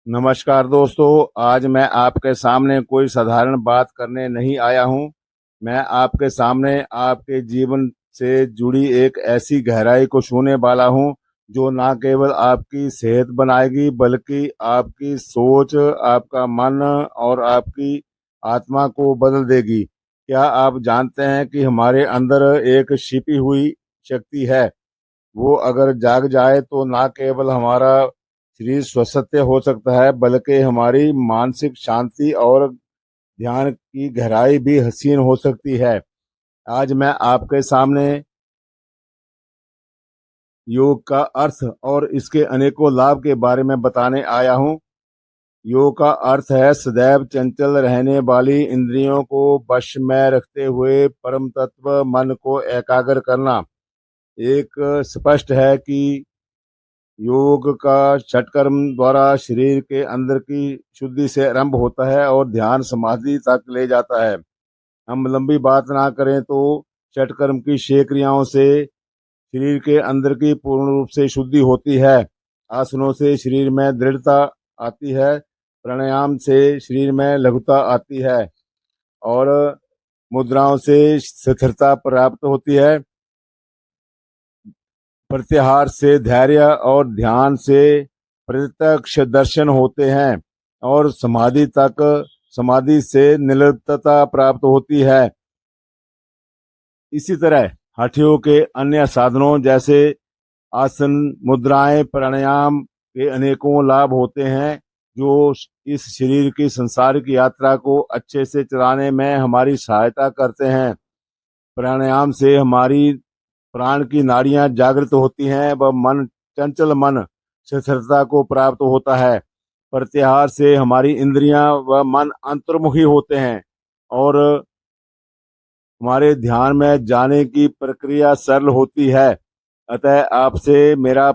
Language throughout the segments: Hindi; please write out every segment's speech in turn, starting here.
नमस्कार दोस्तों। आज मैं आपके सामने कोई साधारण बात करने नहीं आया हूँ। मैं आपके सामने आपके जीवन से जुड़ी एक ऐसी गहराई को छूने वाला हूँ जो ना केवल आपकी सेहत बनाएगी बल्कि आपकी सोच, आपका मन और आपकी आत्मा को बदल देगी। क्या आप जानते हैं कि हमारे अंदर एक छिपी हुई शक्ति है? वो अगर जाग जाए तो ना केवल हमारा शरीर स्वस्थ हो सकता है बल्कि हमारी मानसिक शांति और ध्यान की गहराई भी हसीन हो सकती है। आज मैं आपके सामने योग का अर्थ और इसके अनेकों लाभ के बारे में बताने आया हूँ। योग का अर्थ है सदैव चंचल रहने वाली इंद्रियों को वश में रखते हुए परम तत्व मन को एकाग्र करना। एक स्पष्ट है कि योग का षटकर्म द्वारा शरीर के अंदर की शुद्धि से आरंभ होता है और ध्यान समाधि तक ले जाता है। हम लंबी बात ना करें तो षटकर्म की 6 क्रियाओं से शरीर के अंदर की पूर्ण रूप से शुद्धि होती है। आसनों से शरीर में दृढ़ता आती है, प्राणायाम से शरीर में लघुता आती है और मुद्राओं से स्थिरता प्राप्त होती है। प्रत्याहार से धैर्य और ध्यान से प्रत्यक्ष दर्शन होते हैं और समाधि से निर्लिप्तता प्राप्त होती है। इसी तरह हठयोग के अन्य साधनों जैसे आसन, मुद्राएं, प्राणायाम के अनेकों लाभ होते हैं जो इस शरीर की संसारिक यात्रा को अच्छे से चलाने में हमारी सहायता करते हैं। प्राणायाम से हमारी प्राण की नाड़ियां जागृत होती हैं व चंचल मन स्थिरता को प्राप्त होता है। प्रत्याहार से हमारी इंद्रियां व मन अंतर्मुखी होते हैं और हमारे ध्यान में जाने की प्रक्रिया सरल होती है। अतः आपसे मेरा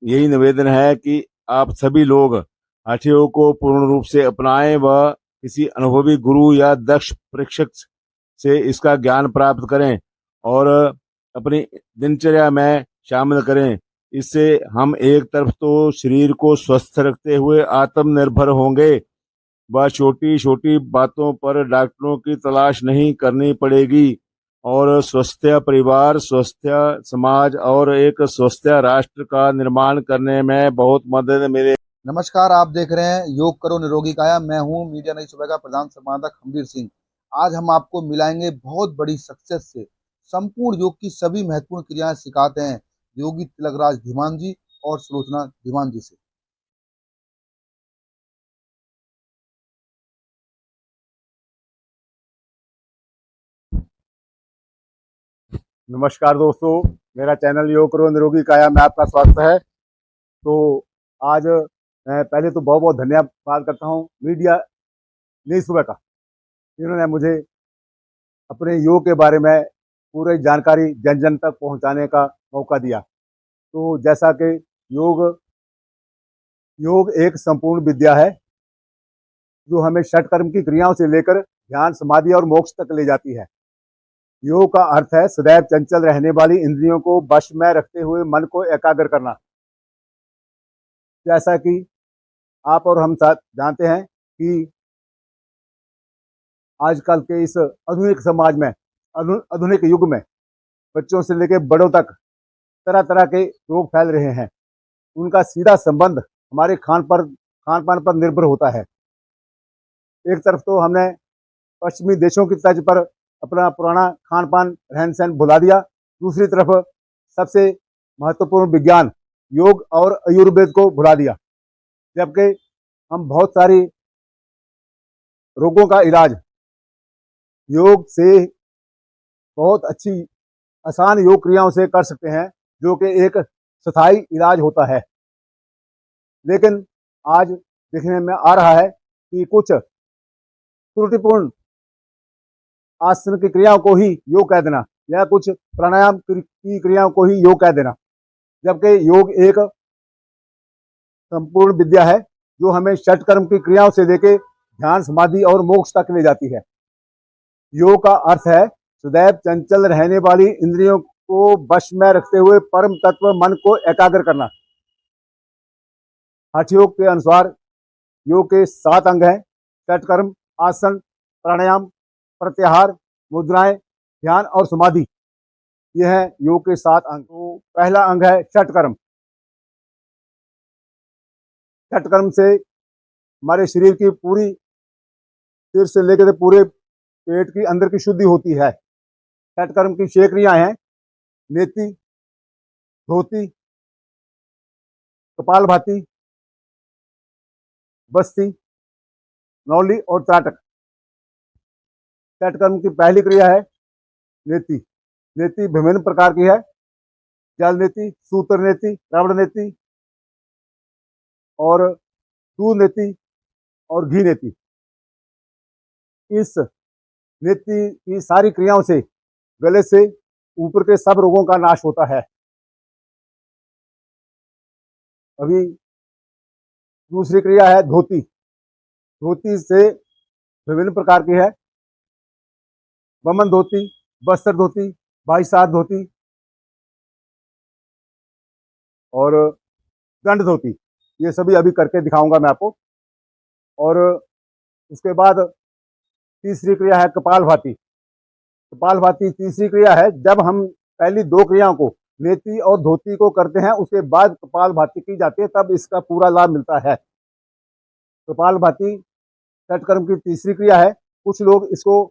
यही निवेदन है कि आप सभी लोग हठयोग को पूर्ण रूप से अपनाएं व किसी अनुभवी गुरु या दक्ष प्रशिक्षक से इसका ज्ञान प्राप्त करें और अपनी दिनचर्या में शामिल करें। इससे हम एक तरफ तो शरीर को स्वस्थ रखते हुए आत्मनिर्भर होंगे व छोटी छोटी बातों पर डॉक्टरों की तलाश नहीं करनी पड़ेगी और स्वस्थ परिवार, स्वस्थ समाज और एक स्वस्थ राष्ट्र का निर्माण करने में बहुत मदद मिले। नमस्कार, आप देख रहे हैं योग करो निरोगी काया। मैं हूं मीडिया नई सुबह का प्रधान संपादक हमवीर सिंह। आज हम आपको मिलाएंगे बहुत बड़ी शख्सियत से। संपूर्ण योग की सभी महत्वपूर्ण क्रियाएं सिखाते हैं योगी तिलकराज धीमान जी और सुलोचना धीमान जी से। नमस्कार दोस्तों, मेरा चैनल योग करो निरोगी काया में आपका स्वागत है। तो आज मैं पहले तो बहुत बहुत धन्यवाद करता हूँ मीडिया नई सुबह का, जिन्होंने मुझे अपने योग के बारे में पूरी जानकारी जन जन तक पहुंचाने का मौका दिया। तो जैसा कि योग योग एक संपूर्ण विद्या है जो हमें षटकर्म की क्रियाओं से लेकर ध्यान, समाधि और मोक्ष तक ले जाती है। योग का अर्थ है सदैव चंचल रहने वाली इंद्रियों को वश में रखते हुए मन को एकाग्र करना। जैसा कि आप और हम साथ जानते हैं कि आजकल के इस आधुनिक समाज में, आधुनिक युग में बच्चों से लेकर बड़ों तक तरह तरह के रोग फैल रहे हैं। उनका सीधा संबंध हमारे खान पान पर निर्भर होता है। एक तरफ तो हमने पश्चिमी देशों की तर्ज पर अपना पुराना खान पान, रहन सहन भुला दिया। दूसरी तरफ सबसे महत्वपूर्ण विज्ञान योग और आयुर्वेद को भुला दिया। जबकि हम बहुत सारी रोगों का इलाज योग से बहुत अच्छी आसान योग क्रियाओं से कर सकते हैं, जो कि एक स्थायी इलाज होता है। लेकिन आज देखने में आ रहा है कि कुछ त्रुटिपूर्ण आसन की क्रियाओं को ही योग कह देना या कुछ प्राणायाम की क्रियाओं को ही योग कह देना, जबकि योग एक संपूर्ण विद्या है जो हमें षटकर्म की क्रियाओं से लेके ध्यान, समाधि और मोक्ष तक ले जाती है। योग का अर्थ है सदैव चंचल रहने वाली इंद्रियों को वश में रखते हुए परम तत्व मन को एकाग्र करना। हठ योग के अनुसार योग के 7 अंग हैं: षटकर्म, आसन, प्राणायाम, प्रत्याहार, मुद्राएं, ध्यान और समाधि। ये है योग के 7 अंग। तो पहला अंग है षटकर्म। षटकर्म से हमारे शरीर की पूरी, सिर से लेकर पूरे पेट की अंदर की शुद्धि होती है। षटकर्म की 6 क्रियाएं हैं: नेति, धोती, कपालभाति, बस्ती, नौली और त्राटक। षटकर्म की पहली क्रिया है नेति। नेति विभिन्न प्रकार की है: जल नेति, सूत्र नेति, रावण नेति और दूध नेति और घी नेति। इस नेति की सारी क्रियाओं से गले से ऊपर के सब रोगों का नाश होता है। अभी दूसरी क्रिया है धोती। धोती से विभिन्न प्रकार की है: बमन धोती, बस्तर धोती, भाईसार धोती और दंड धोती। ये सभी अभी करके दिखाऊंगा मैं आपको। और उसके बाद तीसरी क्रिया है कपालभाति। कपालभाति तीसरी क्रिया है। जब हम पहली 2 क्रियाओं को, नेति और धोती को करते हैं, उसके बाद कपालभाति की जाती है, तब इसका पूरा लाभ मिलता है। कपालभाति षटकर्म की तीसरी क्रिया है। कुछ लोग इसको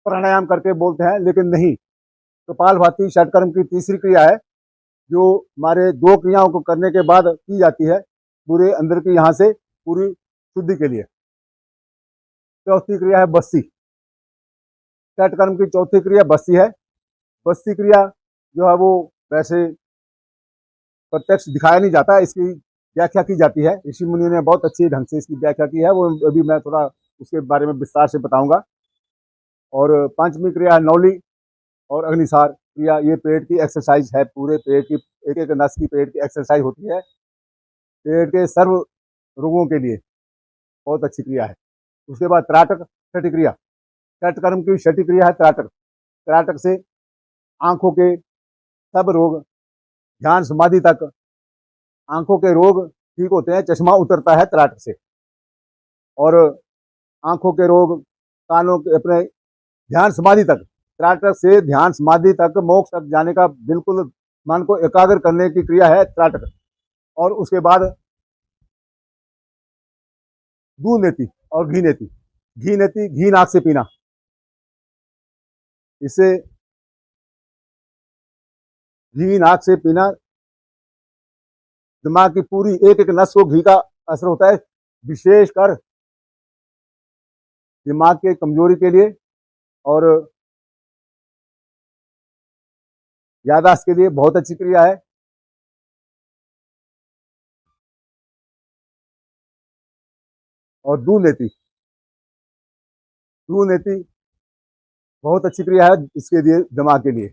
प्राणायाम करके बोलते हैं, लेकिन नहीं। कपालभाति षटकर्म की तीसरी क्रिया है, जो हमारे 2 क्रियाओं को करने के बाद की जाती है, पूरे अंदर की यहाँ से पूरी शुद्धि के लिए। चौथी क्रिया है बस्ती। षटकर्म की चौथी क्रिया बस्ती है। बस्ती क्रिया जो है वो वैसे प्रत्यक्ष दिखाया नहीं जाता, इसकी व्याख्या की जाती है। ऋषि मुनि ने बहुत अच्छी ढंग से इसकी व्याख्या की है, वो अभी मैं थोड़ा उसके बारे में विस्तार से बताऊंगा। और पांचवी क्रिया है नौली और अग्निसार क्रिया। ये पेट की एक्सरसाइज है, पूरे पेट की एक एक नस की पेट की एक्सरसाइज होती है। पेट के सर्व रोगों के लिए बहुत अच्छी क्रिया है। उसके बाद त्राटक, छठी क्रिया। षटकर्म की छठी क्रिया है त्राटक। त्राटक से आंखों के सब रोग, ध्यान समाधि तक आंखों के रोग ठीक होते हैं। चश्मा उतरता है त्राटक से। और आंखों के रोग, कानों के, अपने ध्यान समाधि तक, त्राटक से ध्यान समाधि तक, मोक्ष तक जाने का बिल्कुल मन को एकाग्र करने की क्रिया है त्राटक। और उसके बाद दूध नेति और घी नेति। घी नेति, घी नाक से पीना। इससे घी नाक से पीना दिमाग की पूरी एक एक नस को घी का असर होता है, विशेषकर दिमाग के कमजोरी के लिए और याददाश्त के लिए बहुत अच्छी क्रिया है। और दूध नेति, दूध नेति बहुत अच्छी क्रिया है इसके लिए, दिमाग के लिए,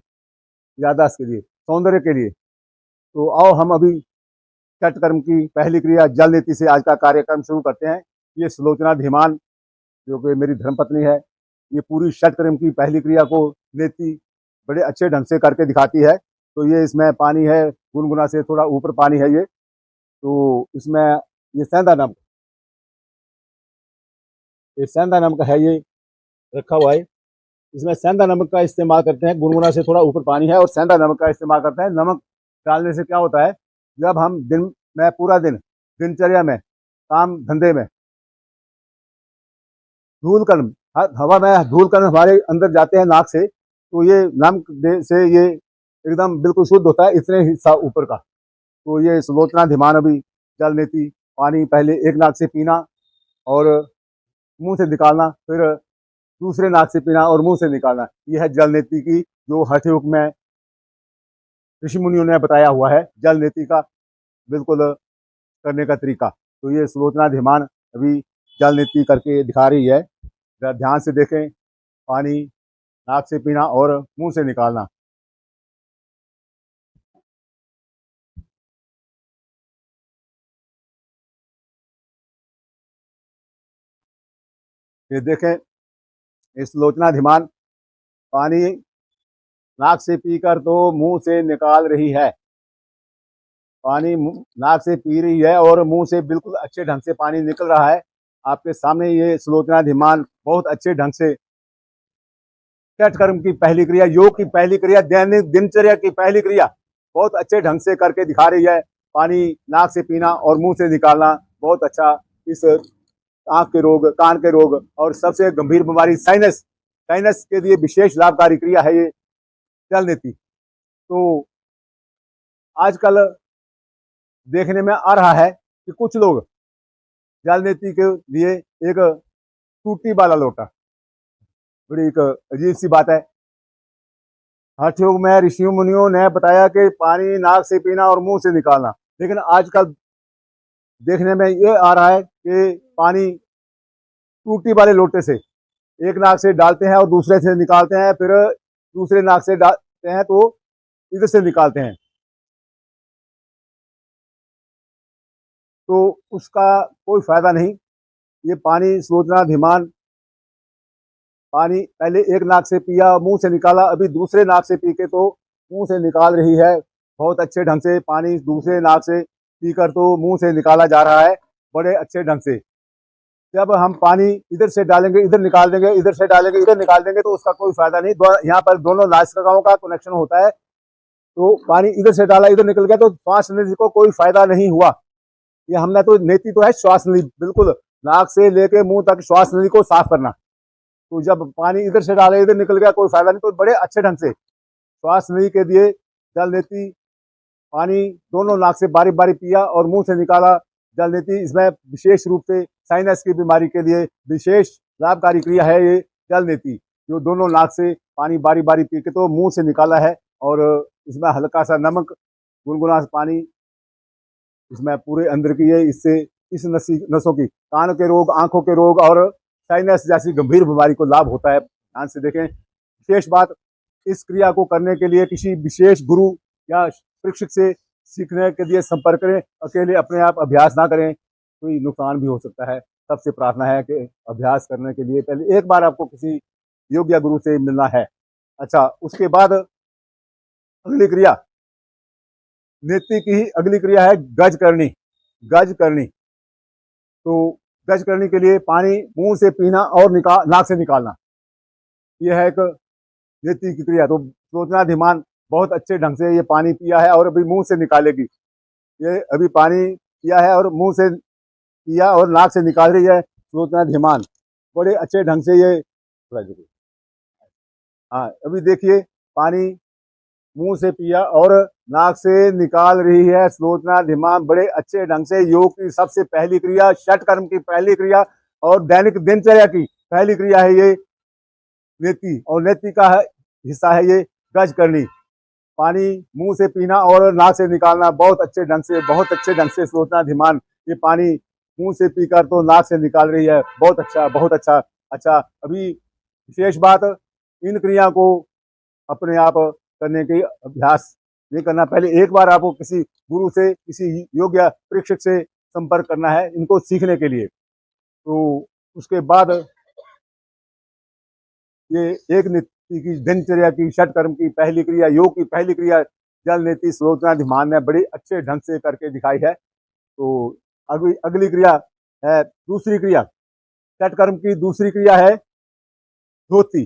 याददाश्त के लिए, सौंदर्य के लिए। तो आओ हम अभी षटकर्म की पहली क्रिया जल नेति से आज का कार्यक्रम शुरू करते हैं। ये सुलोचना धीमान, जो कि मेरी धर्मपत्नी है, ये पूरी षटकर्म की पहली क्रिया को नेति बड़े अच्छे ढंग से करके दिखाती है। तो ये इसमें पानी है, गुनगुना से थोड़ा ऊपर पानी है ये। तो इसमें ये सेंधा नमक, ये सेंधा नमक है, ये रखा हुआ है। इसमें सेंधा नमक का इस्तेमाल करते हैं। गुनगुना से थोड़ा ऊपर पानी है और सेंधा नमक का इस्तेमाल करते हैं। नमक डालने से क्या होता है, जब हम दिन में पूरा दिन दिनचर्या में काम धंधे में धूल कण, हवा में धूल कण हमारे अंदर जाते हैं नाक से, तो ये नमक से ये एकदम बिल्कुल शुद्ध होता है, इतने हिस्सा ऊपर का। तो ये सुलोचना ध्यान अभी जल नेति, पानी पहले एक नाक से पीना और मुंह से निकालना, फिर दूसरे नाक से पीना और मुंह से निकालना। यह है जल नेति की, जो हठ योग में ऋषि मुनियों ने बताया हुआ है, जल नेति का बिल्कुल करने का तरीका। तो ये सुलोचना ध्यान अभी जल नेति करके दिखा रही है। ध्यान से देखें, पानी नाक से पीना और मुंह से निकालना। ये देखें, इस लोचना ध्यान पानी नाक से पीकर तो मुंह से निकाल रही है। पानी नाक से पी रही है और मुंह से बिल्कुल अच्छे ढंग से पानी निकल रहा है। आपके सामने ये सुलोचनाधिमान बहुत अच्छे ढंग से छठ कर्म की पहली क्रिया, योग की पहली क्रिया, दैनिक दिनचर्या की पहली क्रिया बहुत अच्छे ढंग से करके दिखा रही है। पानी नाक से पीना और मुंह से निकालना बहुत अच्छा। इस आंख के रोग, कान के रोग और सबसे गंभीर बीमारी साइनस, साइनस के लिए विशेष लाभकारी क्रिया है ये जल नीति। तो आजकल देखने में आ रहा है कि कुछ लोग जल नीति के लिए एक टूटी वाला लोटा, बड़ी एक अजीब सी बात है। हठ योग में ऋषियों मुनियों ने बताया कि पानी नाक से पीना और मुंह से निकालना, लेकिन आजकल देखने में ये आ रहा है कि पानी टूटी वाले लोटे से एक नाक से डालते हैं और दूसरे से निकालते हैं, फिर दूसरे नाक से डालते हैं तो इधर से निकालते हैं, तो उसका कोई फायदा नहीं। ये पानी सोचनाधिमान, पानी पहले एक नाक से पिया मुंह से निकाला, अभी दूसरे नाक से पी के तो मुंह से निकाल रही है बहुत अच्छे ढंग से। पानी दूसरे नाक से पीकर तो मुंह से निकाला जा रहा है बड़े अच्छे ढंग से। जब हम पानी इधर से डालेंगे इधर निकाल देंगे, इधर से डालेंगे इधर निकाल देंगे, तो उसका कोई फायदा नहीं। यहाँ पर दोनों नासिकाओं का कनेक्शन होता है, तो पानी इधर से डाला इधर निकल गया तो श्वास नली को कोई फायदा नहीं हुआ। ये हमने तो नेति तो है श्वास नली, बिल्कुल नाक से लेके मुंह तक श्वास नली को साफ करना। तो जब पानी इधर से डाले इधर निकल गया कोई फायदा नहीं, तो बड़े अच्छे ढंग से श्वास नली के लिए जल नीति, पानी दोनों नाक से बारी बारी पिया और मुंह से निकाला जल नीति, इसमें विशेष रूप से साइनस की बीमारी के लिए विशेष लाभकारी क्रिया है ये जल नीति, जो दोनों नाक से पानी बारी बारी पी के तो मुंह से निकाला है। और इसमें हल्का सा नमक गुनगुना पानी इसमें पूरे अंदर की है, इससे इस नसों की कान के रोग, आंखों के रोग और साइनस जैसी गंभीर बीमारी को लाभ होता है। ध्यान से देखें। विशेष बात, इस क्रिया को करने के लिए किसी विशेष गुरु या शिक्षक से सीखने के लिए संपर्क करें। अकेले अपने आप अभ्यास ना करें, कोई नुकसान भी हो सकता है। सबसे प्रार्थना है कि अभ्यास करने के लिए पहले एक बार आपको किसी योग्य गुरु से मिलना है। अच्छा, उसके बाद अगली क्रिया, नेति की ही अगली क्रिया है गज करनी। गज करनी, तो गज करने के लिए पानी मुंह से पीना और नाक से निकालना, यह है एक नेति की क्रिया। तो सोचनाधिमान बहुत अच्छे ढंग से ये पानी पिया है और अभी मुंह से निकालेगी। ये अभी पानी पिया है और मुंह से पिया और नाक से निकाल रही है सोचनाधिमान, बड़े अच्छे ढंग से ये। हाँ, अभी देखिए पानी मुंह से पिया और नाक से निकाल रही है सोचनाधिमान बड़े अच्छे ढंग से। योग की सबसे पहली क्रिया, षट कर्म की पहली क्रिया और दैनिक दिनचर्या की पहली क्रिया है ये नेति, और नेति का हिस्सा है ये गज करनी। पानी मुंह से पीना और नाक से निकालना बहुत अच्छे ढंग से, बहुत अच्छे ढंग से सोचनाधिमान ये पानी मुंह से पीकर तो नाक से निकाल रही है। बहुत अच्छा, बहुत अच्छा। अच्छा, अभी विशेष बात, इन क्रिया को अपने आप करने की अभ्यास नहीं करना, पहले एक बार आपको किसी गुरु से, किसी योग्य शिक्षक से संपर्क करना है इनको सीखने के लिए। तो उसके बाद ये एक नीति की दिनचर्या की षट कर्म की पहली क्रिया, योग की पहली क्रिया जल नीति सोचनाधिमान ने बड़ी अच्छे ढंग से करके दिखाई है। तो अगली अगली क्रिया है दूसरी क्रिया, षट कर्म की दूसरी क्रिया है धोती।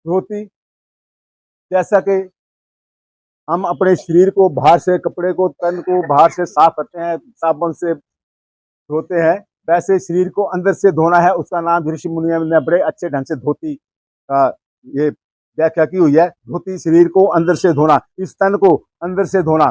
धोती, जैसा कि हम अपने शरीर को बाहर से, कपड़े को, तन को बाहर से साफ करते हैं, साबुन से धोते हैं, वैसे शरीर को अंदर से धोना है। उसका नाम ऋषि मुनियों ने बड़े अच्छे ढंग से धोती का ये व्याख्या की हुई है। धोती, शरीर को अंदर से धोना, इस तन को अंदर से धोना।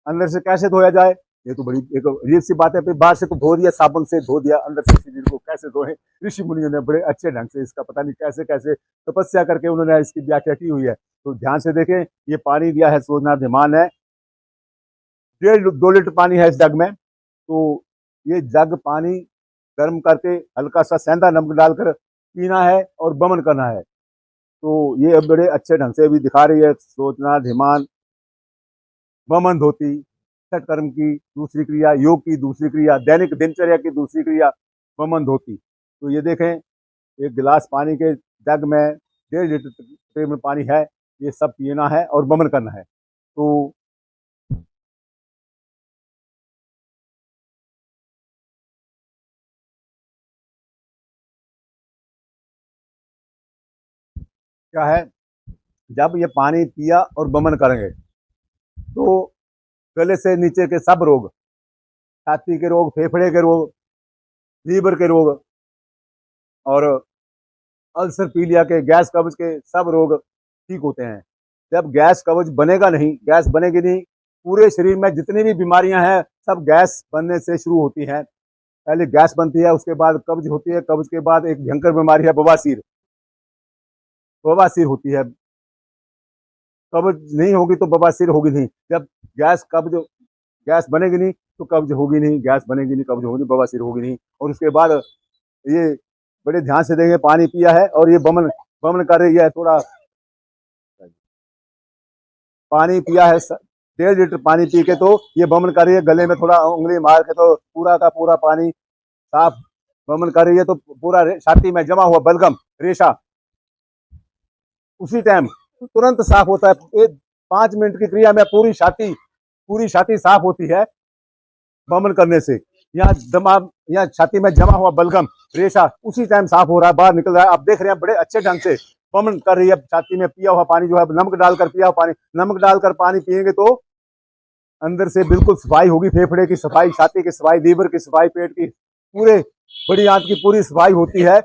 अंदर से कैसे धोया जाए, ये तो बड़ी एक अजीब सी बात है। फिर बाहर से तो धो दिया, साबुन से धो दिया, अंदर से शरीर को कैसे धोए? ऋषि मुनियों ने बड़े अच्छे ढंग से इसका पता नहीं कैसे कैसे तपस्या करके उन्होंने इसकी व्याख्या की हुई है। तो ध्यान से देखें, ये पानी दिया है सोचनाधिमान है, 1.5-2 लीटर पानी है इस जग में। तो ये जग पानी गर्म करके हल्का सा सेंधा नमक डालकर पीना है और बमन करना है। तो ये अब बड़े अच्छे ढंग से भी दिखा रही है सोचनाधिमान बमन धोती, छठ कर्म की दूसरी क्रिया, योग की दूसरी क्रिया, दैनिक दिनचर्या की दूसरी क्रिया बमन धोती। तो ये देखें, एक गिलास पानी के जग में 1.5 लीटर में पानी है, ये सब पीना है और बमन करना है। तो क्या है, जब ये पानी पिया और बमन करेंगे तो गले से नीचे के सब रोग, छाती के रोग, फेफड़े के रोग, लीवर के रोग और अल्सर पीलिया के, गैस कब्ज के सब रोग ठीक होते हैं। जब गैस कब्ज बनेगा नहीं, गैस बनेगी नहीं, पूरे शरीर में जितनी भी बीमारियां हैं सब गैस बनने से शुरू होती हैं। पहले गैस बनती है, उसके बाद कब्ज होती है, कब्ज के बाद एक भयंकर बीमारी है बवासीर, बवासीर होती है। कब्ज नहीं होगी तो बवासीर होगी नहीं। जब गैस कब्ज गैस बनेगी नहीं तो कब्ज होगी नहीं, गैस बनेगी नहीं, कब्ज होगी नहीं, बवासीर होगी नहीं। और उसके बाद ये बड़े ध्यान से देंगे, पानी पिया है और ये बमन बमन कर रही है, थोड़ा पानी पिया है, 1.5 लीटर पानी पी के तो ये बमन कर रही है, गले में थोड़ा उंगली मार के तो पूरा का पूरा पानी साफ बमन कर रही है, तो पूरा छाती में जमा हुआ बलगम रेशा उसी टाइम तुरंत साफ होता है। 5 मिनट की क्रिया में पूरी छाती साफ होती है बमन करने से। यहाँ दिमाग, यहाँ छाती में जमा हुआ बलगम रेशा उसी टाइम साफ हो रहा है, बाहर निकल रहा है। आप देख रहे हैं बड़े अच्छे ढंग से बमन कर रही है। छाती में पिया हुआ पानी जो है, नमक डालकर पिया हुआ पानी, नमक डालकर पानी पिएंगे तो अंदर से बिल्कुल सफाई होगी, फेफड़े की सफाई, छाती की सफाई, लीवर की सफाई, पेट की, पूरे बड़ी आंत की पूरी सफाई होती है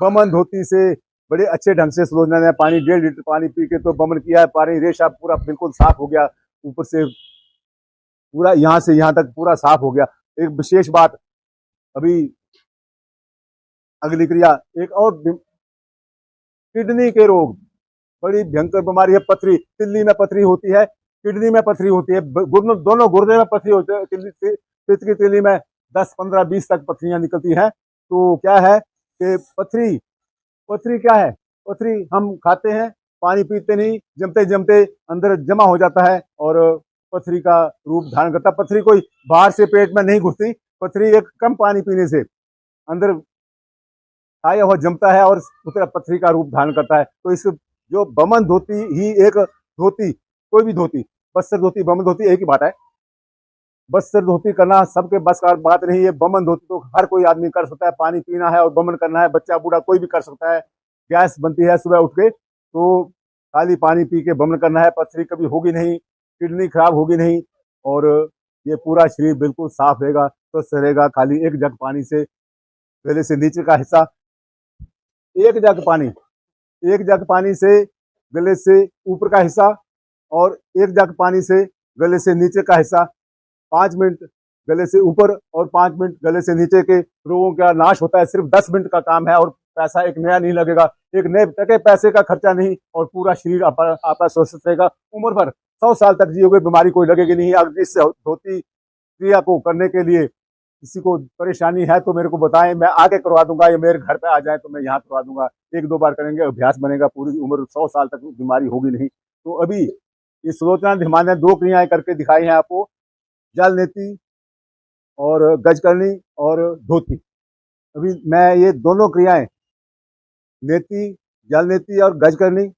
बमन धोती से। बड़े अच्छे ढंग से सुलोचना ने पानी 1.5 लीटर पानी पी के तो बमन किया है, पानी रेशा पूरा बिल्कुल साफ हो गया, ऊपर से पूरा यहाँ से यहाँ तक पूरा साफ हो गया। एक विशेष बात, अभी अगली क्रिया, एक और किडनी के रोग, बड़ी भयंकर बीमारी है पथरी, तिल्ली में पथरी होती है, किडनी में पथरी होती है, दोनों गुर्दे में पथरी होती है, पित्त की तिल्ली में 10, 15, 20 तक पथरियां निकलती हैं। तो क्या है कि पथरी पथरी क्या है, पथरी हम खाते हैं, पानी पीते नहीं, जमते जमते अंदर जमा हो जाता है और पथरी का रूप धारण करता है। पथरी कोई बाहर से पेट में नहीं घुसती, पथरी एक कम पानी पीने से अंदर आया हुआ जमता है और उस पथरी का रूप धारण करता है। तो इस जो बमन धोती ही एक धोती, कोई भी धोती, बस्तर धोती, बमन धोती एक ही बात है। बस्तर धोती करना सबके बस का बात नहीं है, बमन धोती तो हर कोई आदमी कर सकता है। पानी पीना है और बमन करना है, बच्चा बूढ़ा कोई भी कर सकता है। गैस बनती है सुबह उठ के तो खाली पानी पी के बमन करना है, पथरी कभी होगी नहीं, किडनी खराब होगी नहीं और ये पूरा शरीर बिल्कुल साफ रहेगा, स्वस्थ रहेगा। खाली एक जग पानी से गले से नीचे का हिस्सा, एक जग पानी, एक जग पानी से गले से ऊपर का हिस्सा और एक जग पानी से गले से नीचे का हिस्सा, 5 मिनट गले से ऊपर और 5 मिनट गले से नीचे के रोगों का नाश होता है। सिर्फ 10 मिनट का काम है और पैसा एक नया नहीं लगेगा, एक नए टके पैसे का खर्चा नहीं, और पूरा शरीर आपका स्वस्थ रहेगा। उम्र भर 100 साल तक जियोगे, बीमारी कोई लगेगी नहीं। अगर इस धोती क्रिया को करने के लिए किसी को परेशानी है तो मेरे को बताएं, मैं आके करवा दूंगा, या मेरे घर पे आ जाए तो मैं यहाँ करवा दूंगा। 1-2 बार करेंगे, अभ्यास बनेगा, पूरी उम्र 100 साल तक बीमारी होगी नहीं। तो अभी इस सुलोचना धिमान ने 2 क्रियाएं करके दिखाई हैं आपको, जल नेति और गजकरणी और धोती। अभी मैं ये दोनों क्रियाएं, नेति, जल नेति और गजकरणी,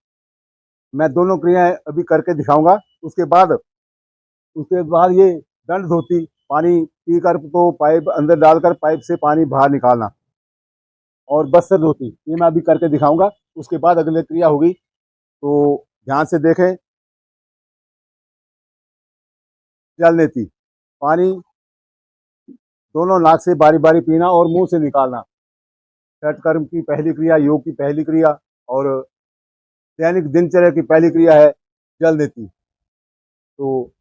मैं दोनों क्रियाएं अभी करके दिखाऊंगा। उसके बाद ये दंड धोती, पानी पीकर तो पाइप अंदर डालकर पाइप से पानी बाहर निकालना, और बस्तर धोती ये मैं अभी करके दिखाऊंगा। उसके बाद अगली क्रिया होगी, तो ध्यान से देखें। जल नेति, पानी दोनों नाक से बारी बारी पीना और मुंह से निकालना। छठ कर्म की पहली क्रिया, योग की पहली क्रिया और दैनिक दिनचर्या की पहली क्रिया है जल नेति। तो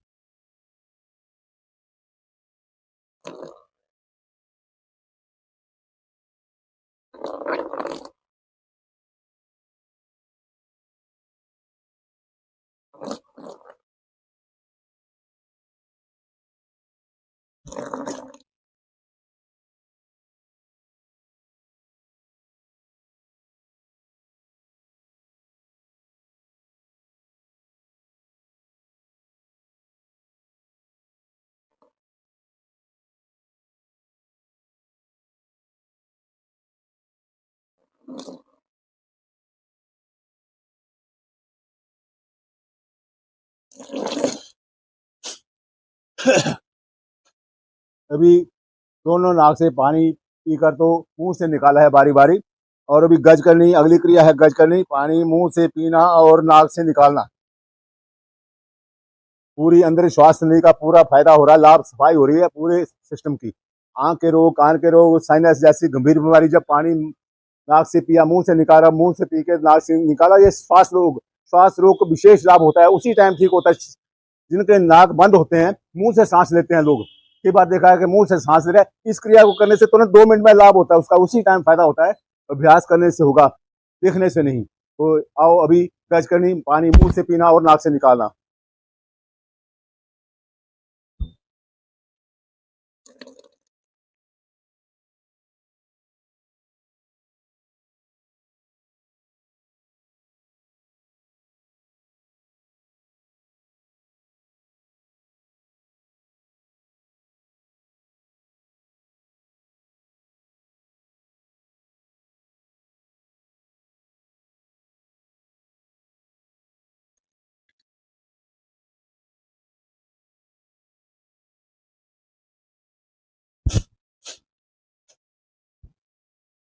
अभी दोनों नाक से पानी पीकर तो मुंह से निकाला है बारी बारी, और अभी गज करनी, अगली क्रिया है गज करनी। पानी मुंह से पीना और नाक से निकालना। पूरी अंदर श्वास लेने का पूरा फायदा हो रहा है, लाभ, सफाई हो रही है पूरे सिस्टम की। आंख के रोग, कान के रोग, साइनस जैसी गंभीर बीमारी, जब पानी नाक से पिया, मुंह से निकाला, मुंह से पी के नाक से निकाला, ये श्वास रोग को विशेष लाभ होता है, उसी टाइम ठीक होता है। जिनके नाक बंद होते हैं, मुंह से सांस लेते हैं लोग, ये बात देखा है कि मुंह से सांस ले रहे हैं, इस क्रिया को करने से तुरंत 2 मिनट में लाभ होता है उसका, उसी टाइम फायदा होता है। अभ्यास करने से होगा, देखने से नहीं। तो आओ अभी गज करनी, पानी मुंह से पीना और नाक से निकालना।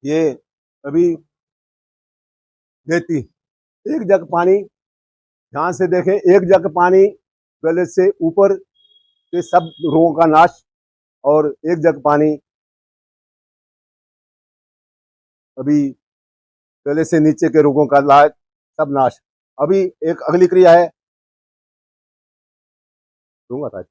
ये अभी देती, एक जग पानी, ध्यान से देखें, एक जग पानी गले से ऊपर के सब रोगों का नाश, और एक जग पानी अभी गले से नीचे के रोगों का इलाज, सब नाश। अभी एक अगली क्रिया है, दूंगा था।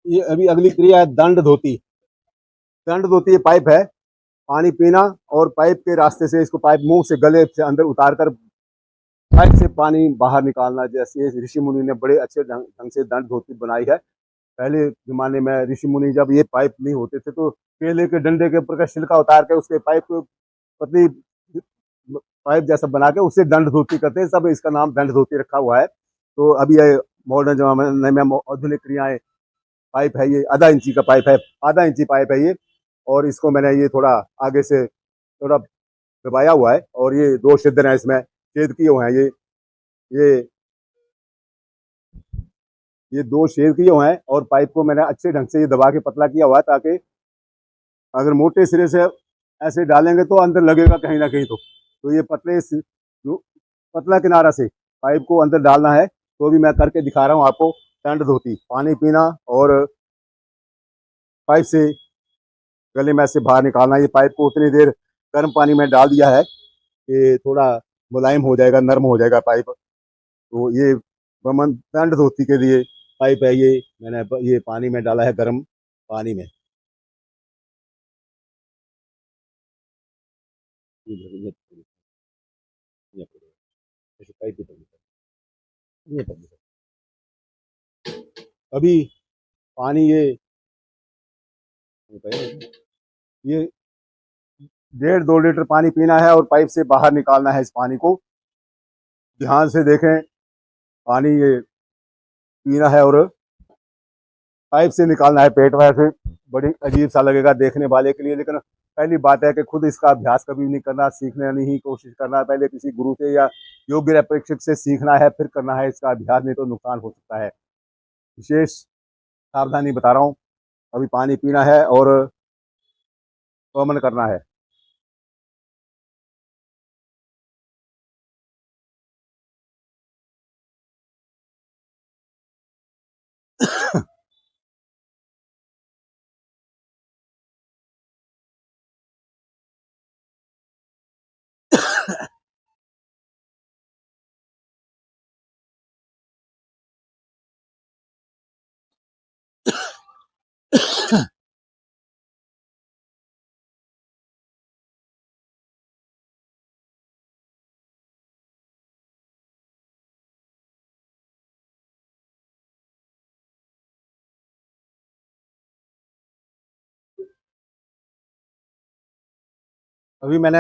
ये अभी अगली क्रिया है दंड धोती। दंड धोती ये पाइप है, पानी पीना और पाइप के रास्ते से इसको, पाइप मुंह से गले से अंदर उतार कर पाइप से पानी बाहर निकालना। जैसे ऋषि मुनि ने बड़े अच्छे ढंग से दंड धोती बनाई है। पहले जमाने में ऋषि मुनि जब ये पाइप नहीं होते थे, तो केले के डंडे के ऊपर का छिलका उतार के उसके पाइप को पतली पाइप जैसा बना के उससे दंड धोती करते हैं, सब इसका नाम दंड धोती रखा हुआ है। तो अभी ये मॉडर्न जमाने में आधुनिक क्रियाएं, पाइप है ये, आधा इंची का पाइप है, आधा इंची पाइप है ये, और इसको मैंने ये थोड़ा आगे से थोड़ा दबाया हुआ है, और ये 2 छिद्र हैं इसमें, छेद किए हुए हैं ये ये 2 छेद किए हुए हैं, और पाइप को मैंने अच्छे ढंग से ये दबा के पतला किया हुआ है, ताकि अगर मोटे सिरे से ऐसे डालेंगे तो अंदर लगेगा कहीं ना कहीं। तो ये पतला किनारा से पाइप को अंदर डालना है। तो भी मैं करके दिखा रहा हूँ आपको। दंड धोती, पानी पीना और पाइप से गले में से बाहर निकालना। ये पाइप को उतनी देर गर्म पानी में डाल दिया है कि थोड़ा मुलायम हो जाएगा, नरम हो जाएगा पाइप। तो ये बमन दंड धोती के लिए पाइप है ये, मैंने ये पानी में डाला है, गर्म पानी में। अभी पानी ये 1.5-2 लीटर पानी पीना है और पाइप से बाहर निकालना है इस पानी को। ध्यान से देखें, पानी ये पीना है और पाइप से निकालना है। पेट में ऐसे बड़ी अजीब सा लगेगा देखने वाले के लिए, लेकिन पहली बात है कि खुद इसका अभ्यास कभी नहीं करना, सीखने नहीं कोशिश करना है। पहले किसी गुरु से या योग्य प्रशिक्षक से सीखना है, फिर करना है इसका अभ्यास, नहीं तो नुकसान हो सकता है। विशेष सावधानी बता रहा हूँ। अभी पानी पीना है और वमन करना है। अभी मैंने